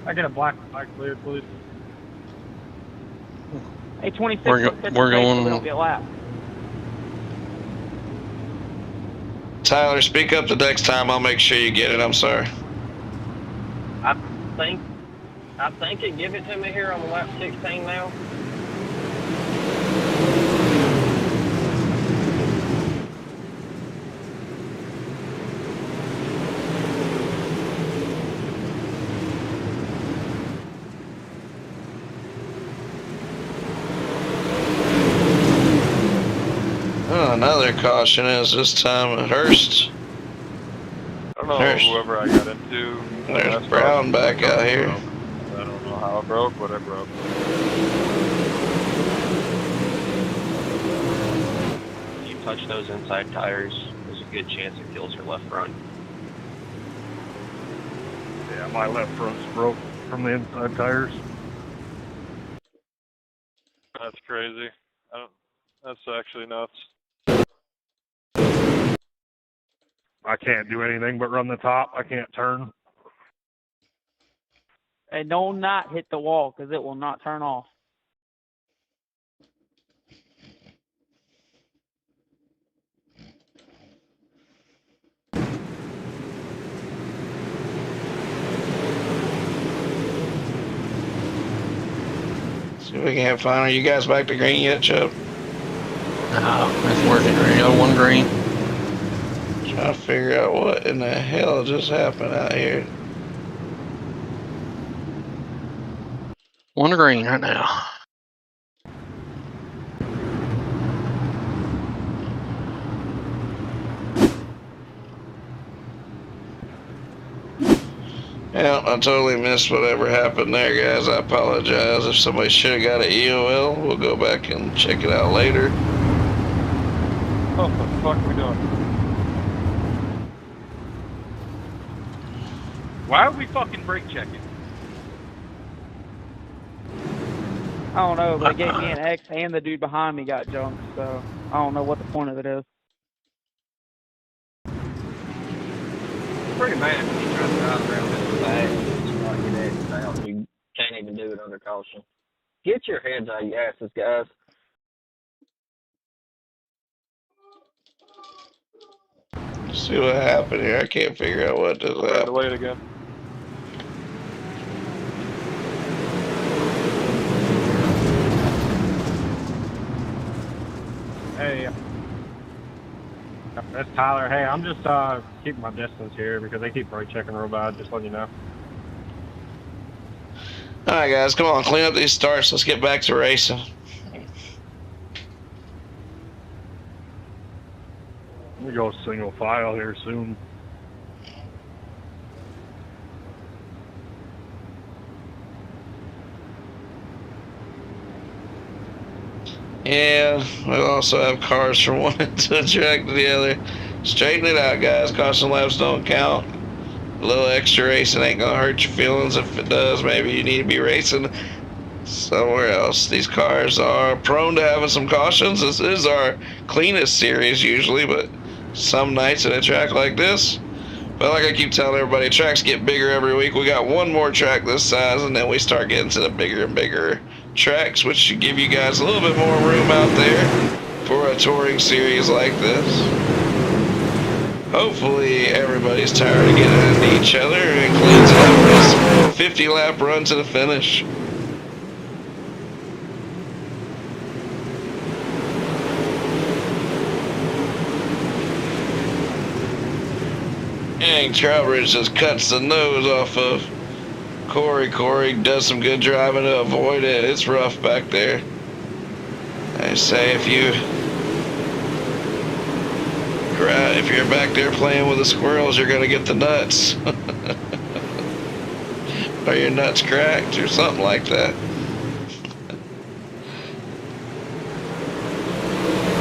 I get a black flag cleared, please. Hey, 26. We're going. We don't get lapped. Tyler, speak up the next time. I'll make sure you get it. I'm sorry. I think it give it to me here on lap 16 now. Oh, another caution is this time at Hurst. I don't know whoever I got into. There's Brown back out here. I don't know how it broke, but it broke. If you touch those inside tires, there's a good chance it kills your left front. Yeah, my left front's broke from the inside tires. That's crazy. That's actually nuts. I can't do anything but run the top. I can't turn. And don't not hit the wall because it will not turn off. See if we can't find her. You guys back to green yet, Chubb? No, it's working green. Got 1 green. Trying to figure out what in the hell just happened out here. 1 green right now. Yeah, I totally missed whatever happened there, guys. I apologize. If somebody should have got an EOL, we'll go back and check it out later. What the fuck are we doing? Why are we fucking brake checking? I don't know, but it gave me an X and the dude behind me got jumped, so I don't know what the point of it is. Pretty mad when you try to drive around this fast and you not get X'd out and you can't even do it under caution. Get your heads out of your asses, guys. Let's see what happened here. I can't figure out what just Trying to happened. wait again. Hey, that's Tyler. Hey, I'm just keeping my distance here because they keep brake checking real bad. Just letting you know. All right, guys, come on, clean up these starts. Let's get back to racing. We go single file here soon. Yeah, we'll also have cars from one end of the track to the other. Straighten it out, guys. Caution laps don't count. A little extra racing ain't gonna hurt your feelings. If it does, maybe you need to be racing somewhere else. These cars are prone to having some cautions. This is our cleanest series usually, but some nights at a track like this. But like I keep telling everybody, tracks get bigger every week. We got one more track this size, and then we start getting to the bigger and bigger tracks, which should give you guys a little bit more room out there for a touring series like this. Hopefully everybody's tired of getting into each other and cleans up this 50-lap run to the finish. Dang, Trowbridge just cuts the nose off of Corey. Corey does some good driving to avoid it. It's rough back there. I say if you're back there playing with the squirrels, you're gonna get the nuts. Or your nuts cracked or something like that.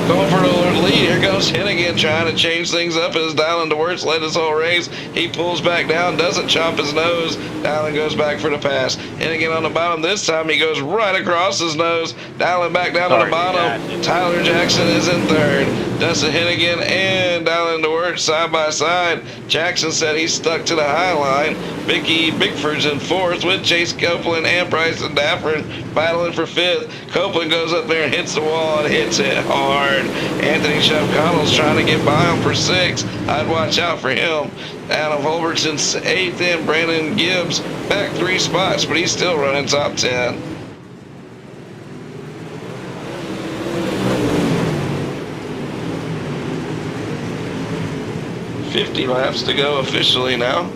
Going for the lead. Here goes Hennigan trying to change things up as Dowling DeWertz led this whole race. He pulls back down, doesn't chop his nose. Dowling goes back for the pass. Hennigan on the bottom. This time he goes right across his nose. Dowling back down to the bottom. Tyler Jackson is in third. Dustin Hennigan and Dowling DeWertz side by side. Jackson said he's stuck to the high line. Mickey Bickford's in fourth with Chase Copeland and Bryson Daffern battling for fifth. Copeland goes up there and hits the wall and hits it hard. Anthony Shevconnell's trying to get by him for sixth. I'd watch out for him. Adam Holbertson's eighth and Brandon Gibbs back 3 spots, but he's still running top 10. $50 laps to go officially now.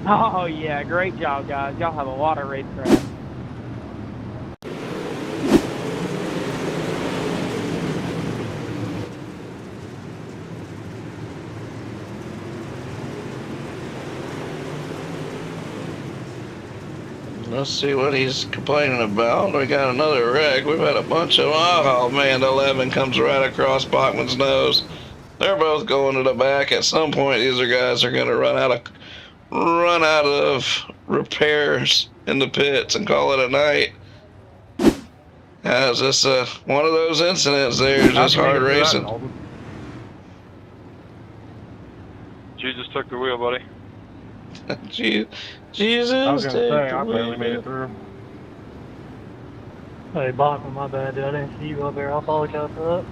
Oh yeah, great job, guys. Y'all have a lot of racecraft. Let's see what he's complaining about. We got another wreck. We've had a bunch of... Oh, man, the 11 comes right across Bachman's nose. They're both going to the back. At some point, these guys are going to run out of repairs in the pits and call it a night. It's just one of those incidents there, just hard racing. Jesus took the wheel, buddy. Jesus, I was gonna say, I Barely made it through. Hey, Bachman, my bad, dude. I didn't see you up there. I apologize for that.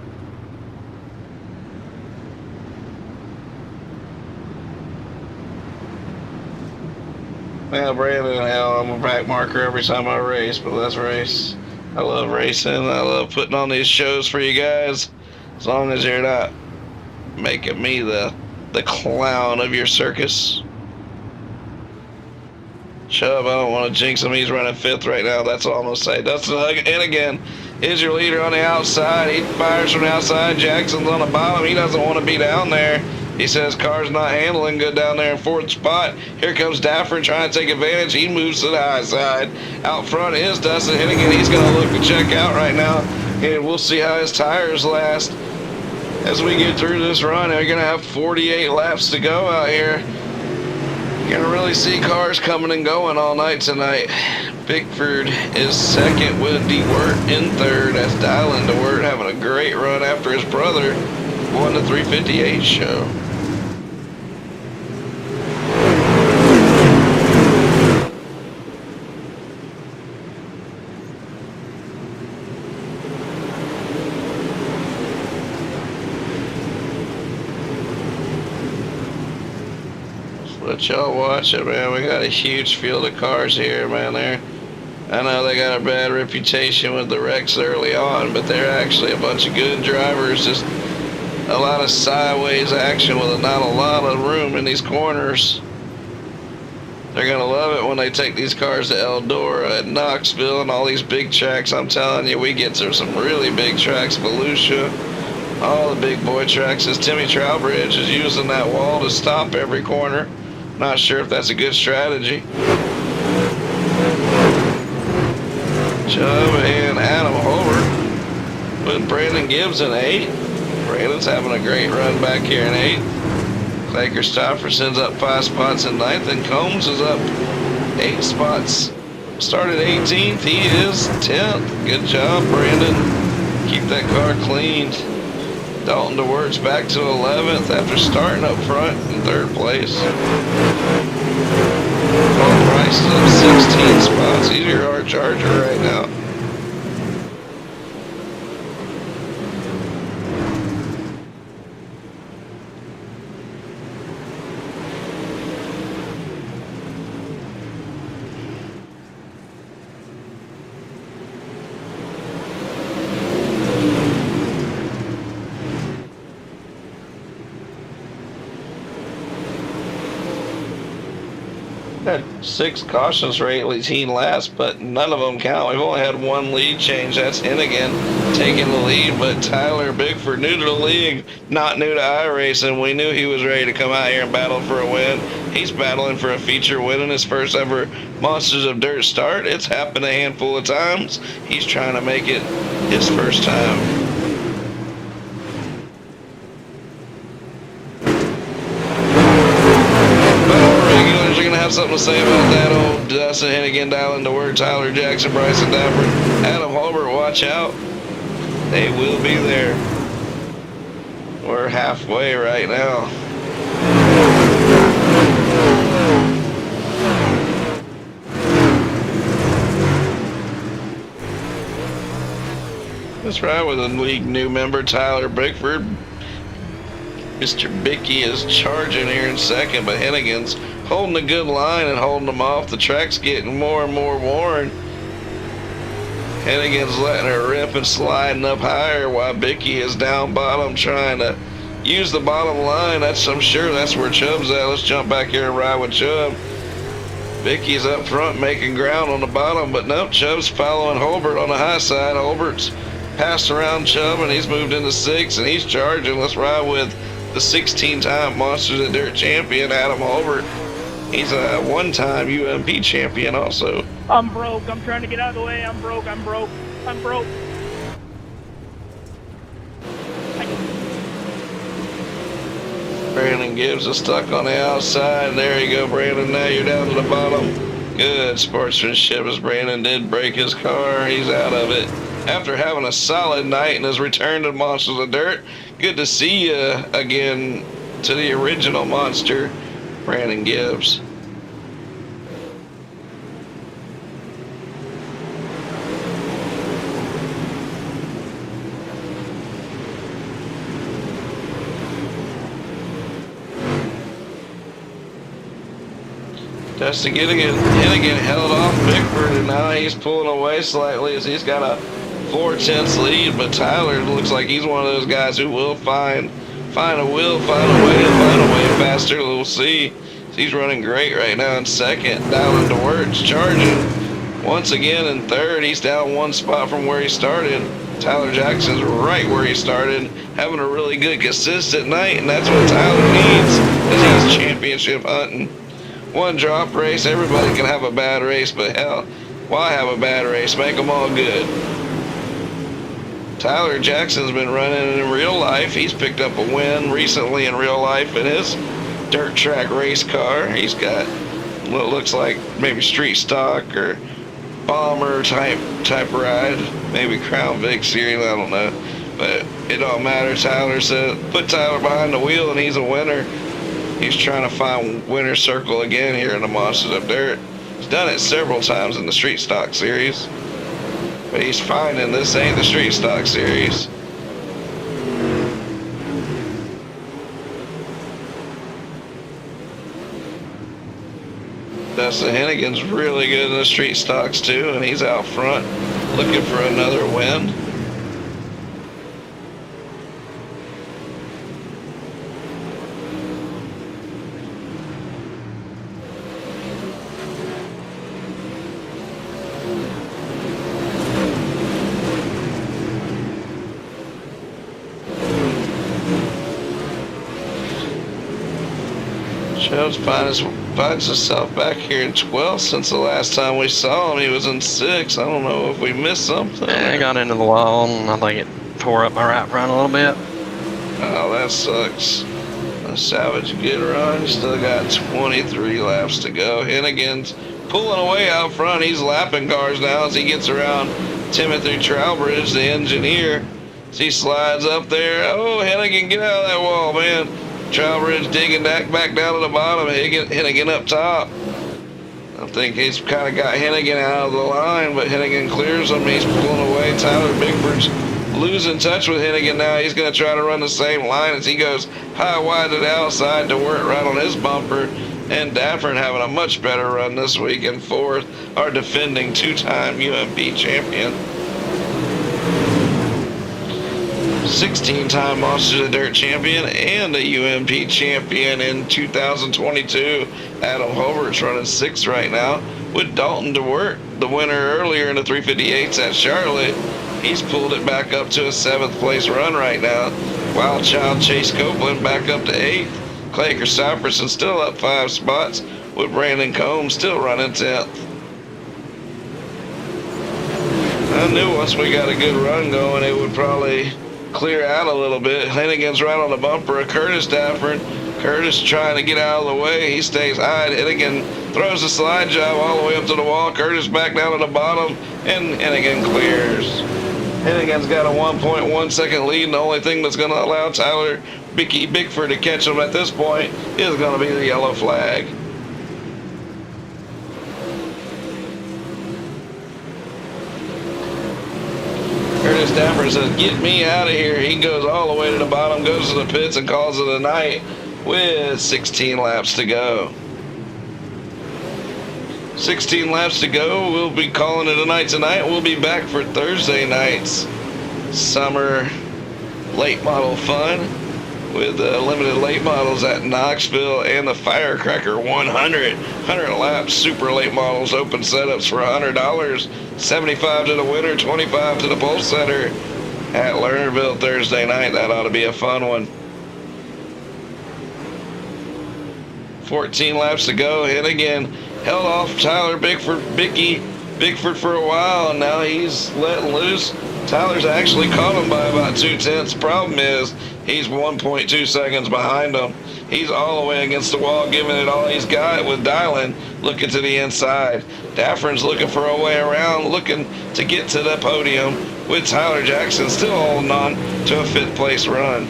Well, Brandon, hell, I'm a back marker every time I race, but let's race. I love racing. I love putting on these shows for you guys. As long as you're not making me the clown of your circus. Chubb, I don't want to jinx him. He's running 5th right now. That's all I'm going to say. Dustin Hennigan is your leader on the outside. He fires from the outside. Jackson's on the bottom. He doesn't want to be down there. He says car's not handling good down there in fourth spot. Here comes Daffer trying to take advantage. He moves to the high side. Out front is Dustin Hennigan. He's going to look to check out right now. And we'll see how his tires last as we get through this run. They're going to have 48 laps to go out here. You're going to really see cars coming and going all night tonight. Bickford is second with DeWert in third. That's Dylan DeWert having a great run after his brother won the 358 show. Let y'all watch it, man. We got a huge field of cars here, man. I know they got a bad reputation with the wrecks early on, but they're actually a bunch of good drivers. Just a lot of sideways action with not a lot of room in these corners. They're going to love it when they take these cars to Eldora and Knoxville and all these big tracks. I'm telling you, we get through some really big tracks. Volusia, all the big boy tracks. As Timmy Trowbridge is using that wall to stop every corner. Not sure if that's a good strategy. Chubb and Adam Holbert with Brandon Gibbs in 8. Brandon's having a great run back here in 8. Baker Stofferson's up 5 spots in 9th, and Combs is up 8 spots. Started 18th, he is 10th. Good job, Brandon. Keep that car cleaned. Dalton DeWert's back to 11th after starting up front in 3rd place. Paul Price is up 16 spots. He's your hard charger right now. Had 6 cautions for 18 laps, but none of them count. We've only had 1 lead change. That's Hennigan taking the lead, but Tyler Bickford, new to the league, not new to iRacing. We knew he was ready to come out here and battle for a win. He's battling for a feature win in his first ever Monsters of Dirt start. It's happened a handful of times. He's trying to make it his first time. Something to say about that old Dustin Hennigan, Dylan DeWert, Tyler Jackson, Bryson Dapper, Adam Holbert, watch out. They will be there. We're halfway right now. That's right, with a league new member, Tyler Bickford. Mr. Bicky is charging here in second, but Hennigan's holding a good line and holding them off. The track's getting more and more worn. Hennigan's letting her rip and sliding up higher while Bicky is down bottom trying to use the bottom line. I'm sure that's where Chubb's at. Let's jump back here and ride with Chubb. Vicky's up front making ground on the bottom, but no, Chubb's following Holbert on the high side. Holbert's passed around Chubb and he's moved into 6th and he's charging. Let's ride with the 16-time Monsters of Dirt champion, Adam Holbert. He's a 1-time UMP champion also. I'm broke. I'm trying to get out of the way. I'm broke. Brandon Gibbs is stuck on the outside. There you go, Brandon. Now you're down to the bottom. Good sportsmanship as Brandon did break his car. He's out of it. After having a solid night and his return to Monsters of Dirt, good to see you again to the original monster, Brandon Gibbs. Dustin Hennigan held off Bickford, and now he's pulling away slightly as he's got a 4/10 lead. But Tyler looks like he's one of those guys who will find a way faster. We'll see. He's running great right now in second. Dylan DeWert's charging. Once again in third, he's down one spot from where he started. Tyler Jackson's right where he started, having a really good consistent night, and that's what Tyler needs as he's championship hunting. One drop race, everybody can have a bad race, but hell, why have a bad race? Make them all good. Tyler Jackson's been running in real life. He's picked up a win recently in real life in his dirt track race car. He's got what looks like maybe street stock or bomber type ride, maybe Crown Vic series, I don't know, but it don't matter. Tyler said put Tyler behind the wheel and he's a winner. He's trying to find winner's circle again here in the Monsters of Dirt. He's done it several times in the street stock series, but he's finding this ain't the street stock series. Dustin Hennigan's really good in the street stocks too, and he's out front looking for another win. Chubbs finds himself back here in 12th since the last time we saw him. He was in 6th. I don't know if we missed something. Yeah, I got into the wall, and I think it tore up my right front a little bit. Oh, that sucks. A Savage good run. Still got 23 laps to go. Hennigan's pulling away out front. He's lapping cars now as he gets around Timothy Trowbridge, the engineer. As he slides up there. Oh, Hennigan, get out of that wall, man. Trowbridge digging back down to the bottom, Hennigan up top. I think he's kind of got Hennigan out of the line, but Hennigan clears him. He's pulling away. Tyler Bigford's losing touch with Hennigan now. He's going to try to run the same line as he goes high wide to the outside to work right on his bumper. And Dafford having a much better run this week in 4th, our defending two-time UMP champion. 16-time Monsters of Dirt champion and a UMP champion in 2022. Adam Hobart's running 6th right now with Dalton DeWert, the winner earlier in the 358s at Charlotte. He's pulled it back up to a 7th place run right now. Wild Child Chase Copeland back up to 8th. Claker Cyperson still up 5 spots with Brandon Combs still running 10th. I knew once we got a good run going, it would probably clear out a little bit. Hennigan's right on the bumper of Curtis Dafford. Curtis trying to get out of the way. He stays high. Hennigan throws a slide job all the way up to the wall. Curtis back down to the bottom, and Hennigan clears. Hennigan's got a 1.1 second lead, and the only thing that's going to allow Tyler Bickford to catch him at this point is going to be the yellow flag. Curtis Dafford says, get me out of here. He goes all the way to the bottom, goes to the pits, and calls it a night with 16 laps to go. 16 laps to go. We'll be calling it a night tonight. We'll be back for Thursday night's summer late model fun with limited late models at Knoxville and the Firecracker 100 lap super late models open setups for $100. 75 to the winner, 25 to the pole setter at Lernerville Thursday night. That ought to be a fun one. 14 laps to go. Hennigan held off Tyler Bickford for a while, and now he's letting loose. Tyler's actually caught him by about 2/10. Problem is, he's 1.2 seconds behind him. He's all the way against the wall, giving it all he's got with Dylan looking to the inside. Dafford's looking for a way around, looking to get to the podium with Tyler Jackson still holding on to a 5th place run.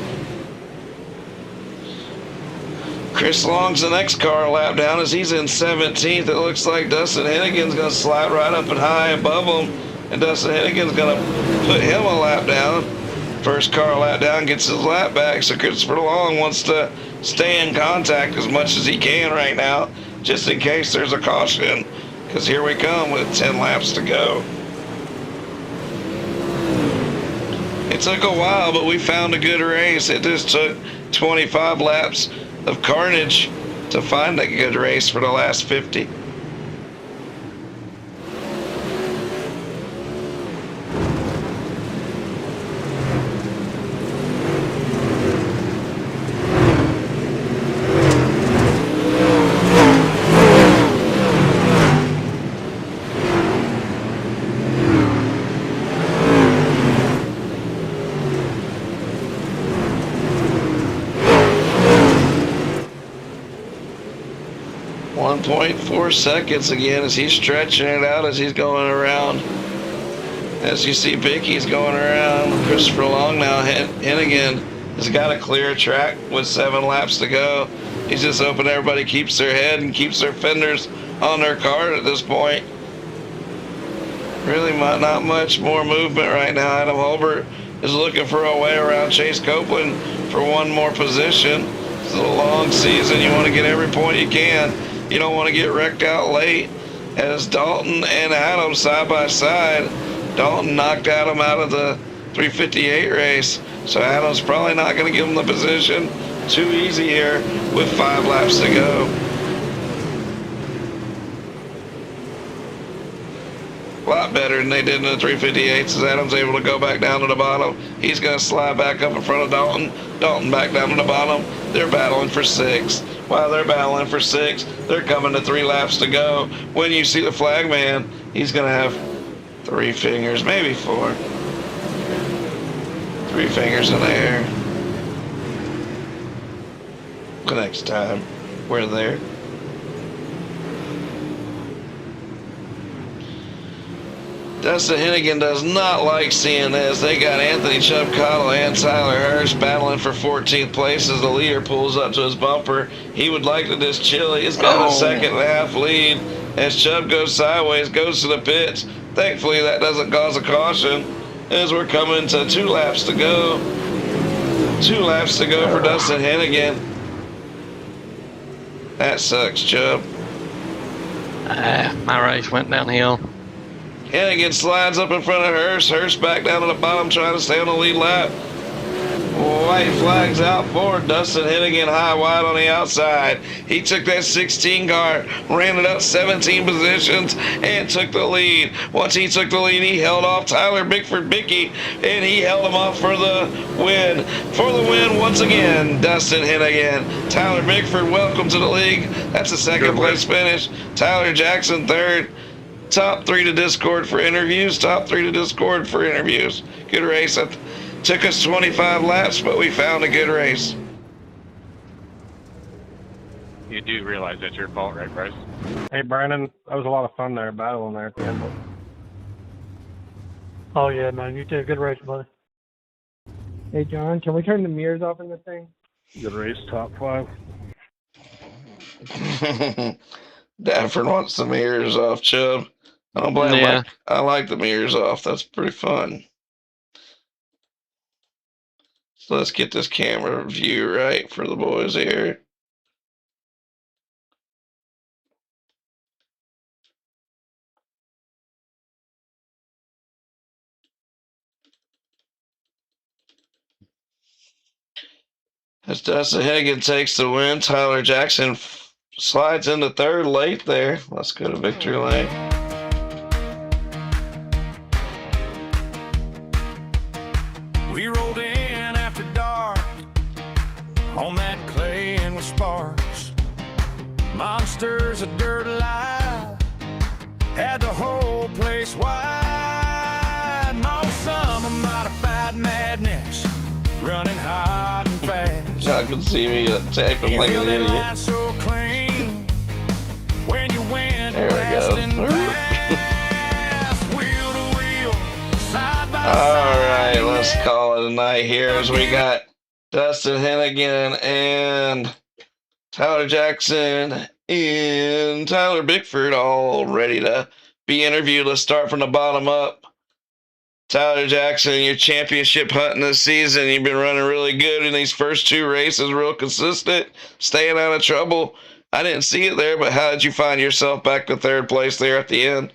Chris Long's the next car lap down as he's in 17th. It looks like Dustin Hennigan's going to slide right up and high above him, and Dustin Hennigan's going to put him a lap down. First car lap down gets his lap back, so Christopher Long wants to stay in contact as much as he can right now, just in case there's a caution, because here we come with 10 laps to go. It took a while, but we found a good race. It just took 25 laps of carnage to find a good race for the last 50. 1.4 seconds again as he's stretching it out as he's going around. As you see, Vicky's going around. Christopher Long now. Hennigan has got a clear track with 7 laps to go. He's just hoping everybody keeps their head and keeps their fenders on their car at this point. Really not much more movement right now. Adam Holbert is looking for a way around Chase Copeland for one more position. It's a long season. You want to get every point you can. You don't want to get wrecked out late. As Dalton and Adam side by side. Dalton knocked Adam out of the 358 race. So Adam's probably not going to give him the position too easy here with 5 laps to go. A lot better than they did in the 358s as Adam's able to go back down to the bottom. He's going to slide back up in front of Dalton. Dalton back down to the bottom. They're battling for 6. While they're battling for 6, they're coming to 3 laps to go. When you see the flag man, he's going to have 3 fingers, maybe 4. 3 fingers in the air. The next time we're there. Dustin Hennigan does not like seeing this. They got Anthony Chubb Cottle and Tyler Hirsch battling for 14th place as the leader pulls up to his bumper. He would like to just chill. He's got a 2.5 lead as Chubb goes sideways, goes to the pits. Thankfully, that doesn't cause a caution as we're coming to 2 laps to go. 2 laps to go for Dustin Hennigan. That sucks, Chubb. My race went downhill. Hennigan slides up in front of Hurst. Hurst back down to the bottom trying to stay on the lead lap. White flags out for Dustin Hennigan high wide on the outside. He took that 16 car, ran it up 17 positions, and took the lead. Once he took the lead, he held off Tyler Bickford-Bickey, and he held him off for the win. For the win, once again, Dustin Hennigan. Tyler Bickford, welcome to the league. That's a 2nd place finish. Tyler Jackson, 3rd. Top 3 to Discord for interviews. Top 3 to Discord for interviews. Good race. It took us 25 laps, but we found a good race. You do realize that's your fault, right, Bryce? Hey, Brandon, that was a lot of fun there, battling there at the end. Oh, yeah, man, you did a good race, buddy. Hey, John, can we turn the mirrors off in this thing? Good race, top 5. Dafford wants the mirrors off, Chubb. I don't blame him. I like the mirrors off. That's pretty fun. So let's get this camera view right for the boys here. As Dustin Hennigan takes the win, Tyler Jackson slides into 3rd late there. Let's go to victory lane. We rolled in after dark on that clay and with sparks. Monsters of dirt alive had the whole place wide. No summer modified madness running hot and fast. Y'all can see me tapping like an idiot. So clean when you went there we go. Wheel to wheel, side by Alright, let's call it a night here as we got Dustin Hennigan and Tyler Jackson and Tyler Bickford all ready to be interviewed. Let's start from the bottom up. Tyler Jackson, your championship hunting this season. You've been running really good in these first 2 races, real consistent, staying out of trouble. I didn't see it there, but how did you find yourself back to 3rd place there at the end?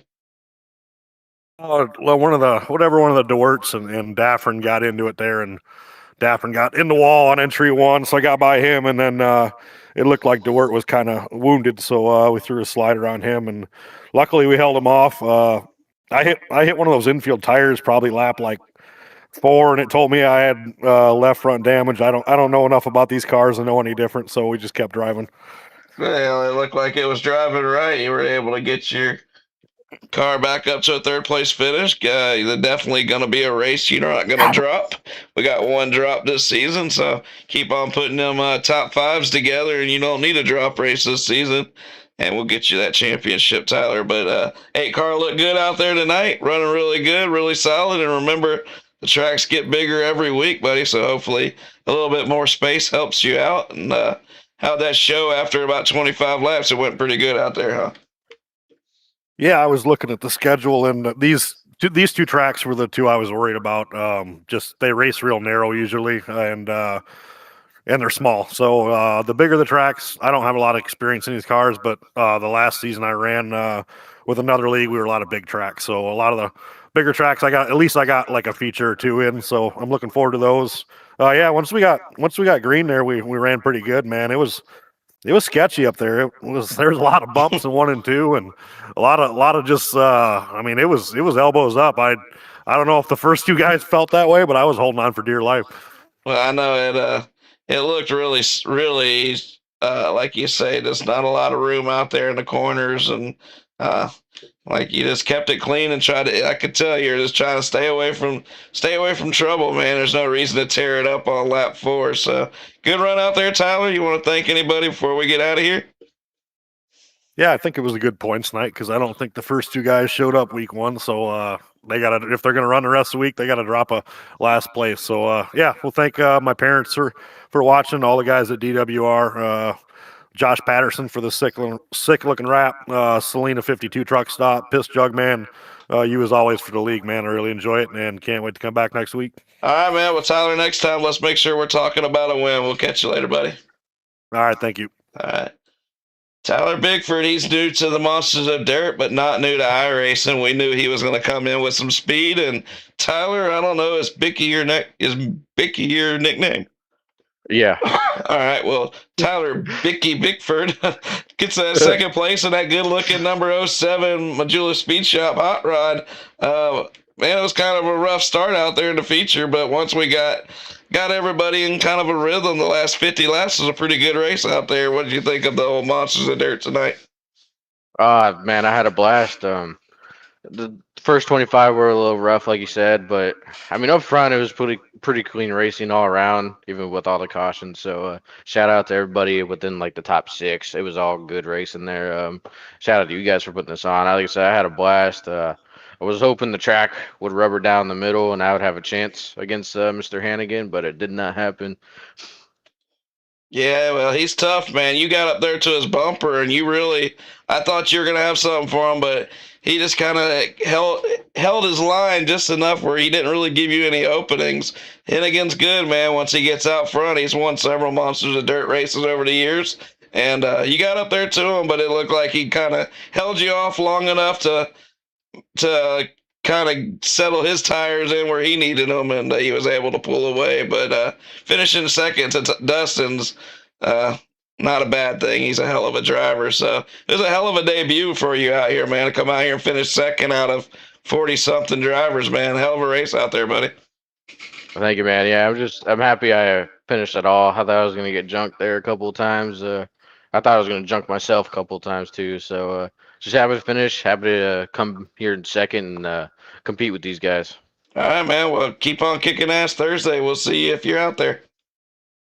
Well, one of the Dewerts and Daffrin got into it there, and Daffrin got in the wall on entry 1, so I got by him, and then it looked like Dewert was kind of wounded, so we threw a slider on him, and luckily we held him off. I hit one of those infield tires probably lap like 4, and it told me I had left front damage. I don't know enough about these cars to know any different, so we just kept driving. Well, it looked like it was driving right. You were able to get your car back up to a third place finish. They're definitely going to be a race you're not going to drop. We got one drop this season, so keep on putting them top fives together, and you don't need a drop race this season. And we'll get you that championship, Tyler. But hey, car looked good out there tonight, running really good, really solid. And remember, the tracks get bigger every week, buddy. So hopefully a little bit more space helps you out. And how'd that show after about 25 laps? It went pretty good out there, huh? Yeah, I was looking at the schedule, and these two tracks were the two I was worried about. Just they race real narrow usually, and they're small. So the bigger the tracks, I don't have a lot of experience in these cars, but the last season I ran with another league, we were a lot of big tracks. So a lot of the bigger tracks, I got like a feature or two in. So I'm looking forward to those. Yeah, once we got green there, we ran pretty good, man. It was sketchy up there. There was a lot of bumps in 1 and 2, and a lot of just. I mean, it was elbows up. I don't know if the first two guys felt that way, but I was holding on for dear life. Well, I know it looked really, really, like you say, there's not a lot of room out there in the corners, and like you just kept it clean and tried to. I could tell you're just trying to stay away from trouble, man. There's no reason to tear it up on lap 4. So good run out there, Tyler. You want to thank anybody before we get out of here? Yeah, I think it was a good points night because I don't think the first two guys showed up week 1. So they got to, if they're going to run the rest of the week, they got to drop a last place. So yeah, we'll thank my parents for watching, all the guys at DWR, Josh Patterson for the sick looking wrap, Selena 52 truck stop, Piss Jug Man. You as always for the league, man. I really enjoy it and can't wait to come back next week. All right, man. Well, Tyler, next time let's make sure we're talking about a win. We'll catch you later, buddy. All right, thank you. All right. Tyler Bickford, he's new to the Monsters of Dirt, but not new to iRacing. We knew he was going to come in with some speed. And Tyler, I don't know, is Bicky your nickname? Yeah. All right. Well, Tyler Bicky Bickford gets that second place in that good-looking number 07 Majula Speed Shop hot rod. Man, it was kind of a rough start out there in the feature, but once we got everybody in kind of a rhythm, the last 50 laps was a pretty good race out there. What did you think of the old Monsters of Dirt tonight? Man, I had a blast. The first 25 were a little rough, like you said, but I mean, up front it was pretty clean racing all around, even with all the cautions. So shout out to everybody within like the top 6. It was all good racing there. Shout out to you guys for putting this on. Like I said, I had a blast. I was hoping the track would rubber down the middle and I would have a chance against Mr. Hannigan, but it did not happen. Yeah, well, he's tough, man. You got up there to his bumper, and I thought you were going to have something for him, but he just kind of held his line just enough where he didn't really give you any openings. Hannigan's good, man. Once he gets out front, he's won several Monsters of Dirt races over the years, and you got up there to him, but it looked like he kind of held you off long enough to kind of settle his tires in where he needed them, and he was able to pull away. But finishing second to Dustin's not a bad thing. He's a hell of a driver. So it was a hell of a debut for you out here, man, to come out here and finish second out of 40-something drivers, man. Hell of a race out there, buddy. Thank you, man. Yeah, I'm happy I finished it all. I thought I was going to get junked there a couple of times. I thought I was going to junk myself a couple of times too. So just happy to finish. Happy to come here in second and compete with these guys. All right, man. Well, keep on kicking ass Thursday. We'll see you if you're out there.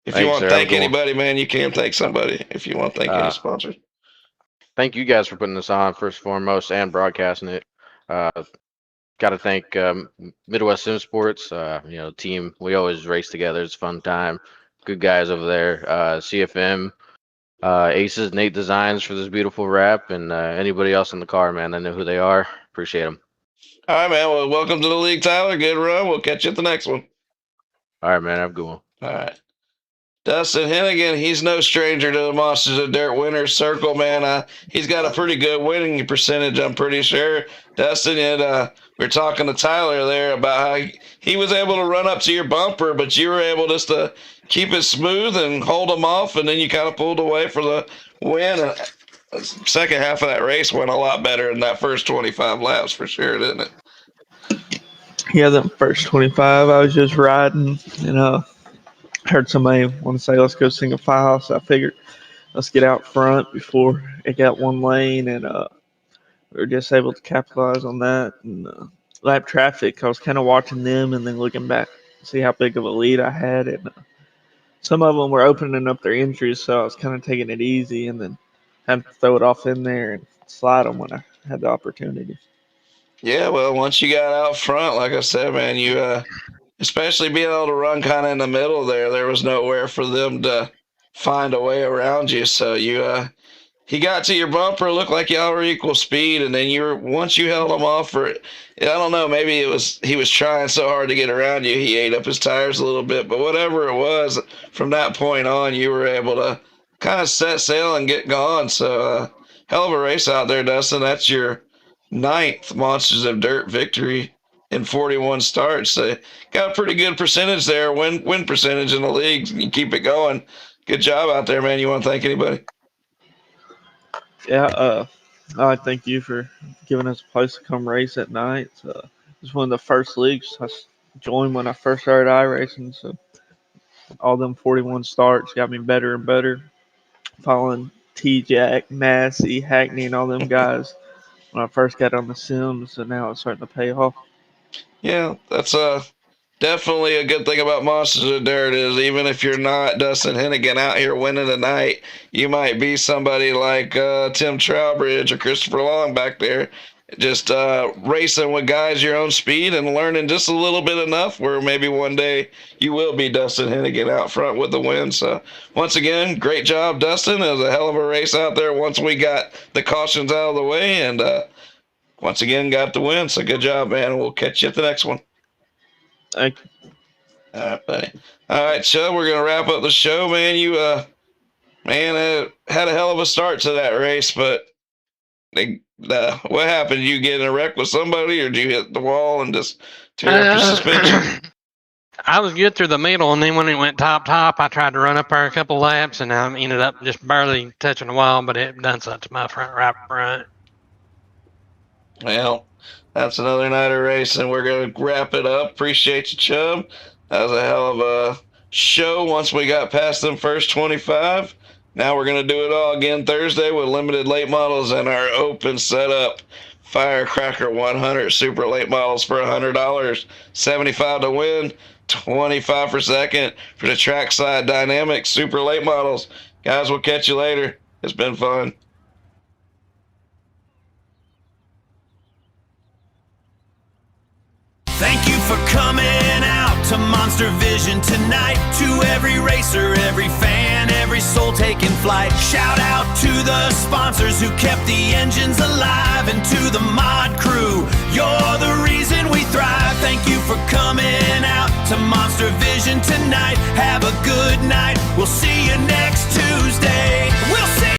If Thanks, you want to sir. thank anybody, man, you can thank somebody. If you want to thank any sponsors. Thank you guys for putting this on, first and foremost, and broadcasting it. Got to thank Midwest Sim Sports, team. We always race together. It's a fun time. Good guys over there. CFM, Aces, Nate Designs for this beautiful wrap, and anybody else in the car, man. I know who they are. Appreciate them. All right, man. Well, welcome to the league, Tyler. Good run. We'll catch you at the next one. All right, man. Have a good one. All right. Dustin Hennigan, he's no stranger to the Monsters of Dirt winner's circle, man. He's got a pretty good winning percentage, I'm pretty sure. Dustin, we were talking to Tyler there about how he was able to run up to your bumper, but you were able just to keep it smooth and hold him off, and then you kind of pulled away for the win. The second half of that race went a lot better than that first 25 laps for sure, didn't it? Yeah, the first 25, I was just riding, and heard somebody want to say, let's go single file. So I figured let's get out front before it got one lane. And we were just able to capitalize on that. And lap traffic, I was kind of watching them and then looking back to see how big of a lead I had. And some of them were opening up their entries, so I was kind of taking it easy and then had to throw it off in there and slide them when I had the opportunity. Yeah, well, once you got out front, like I said, man, you especially being able to run kind of in the middle there was nowhere for them to find a way around you. So he got to your bumper, looked like y'all were equal speed, and then once you held him off for, I don't know, maybe he was trying so hard to get around you, he ate up his tires a little bit, but whatever it was, from that point on, you were able to kind of set sail and get gone. So hell of a race out there, Dustin. That's your 9th Monsters of Dirt victory in 41 starts. So got a pretty good percentage there, win percentage in the league. You keep it going. Good job out there, man. You want to thank anybody? Yeah, I thank you for giving us a place to come race at night. It's one of the first leagues I joined when I first started iRacing. So all them 41 starts got me better and better. Following T-Jack, Massey, Hackney, and all them guys when I first got on the Sims, so now it's starting to pay off. Yeah, that's definitely a good thing about Monsters of Dirt is even if you're not Dustin Hennigan out here winning tonight, you might be somebody like Tim Trowbridge or Christopher Long back there, just racing with guys your own speed and learning just a little bit enough where maybe one day you will be Dustin Hennigan out front with the win. So once again, great job, Dustin. It was a hell of a race out there once we got the cautions out of the way, and once again got the win. So good job, man. We'll catch you at the next one. Thank you. All right, buddy. All right, Chubb, we're gonna wrap up the show, man. You had a hell of a start to that race, but what happened? You get in a wreck with somebody, or did you hit the wall and just tear up your suspension? I was good through the middle, and then when it went top, I tried to run up there a couple laps, and I ended up just barely touching the wall, but it done something to my right front. Well, that's another night of racing. We're going to wrap it up. Appreciate you, Chubb. That was a hell of a show once we got past them first 25. Now we're going to do it all again Thursday with limited late models and our open setup Firecracker 100 super late models for $100. 75 to win, 25 for second for the trackside dynamic super late models. Guys, we'll catch you later. It's been fun. Thank you for coming out to Monster Vision tonight. To every racer, every fan, every soul taking flight. Shout out to the sponsors who kept the engines alive, and to the mod crew, you're the reason we thrive. Thank you for coming out to Monster Vision tonight. Have a good night. We'll see you next Tuesday. We'll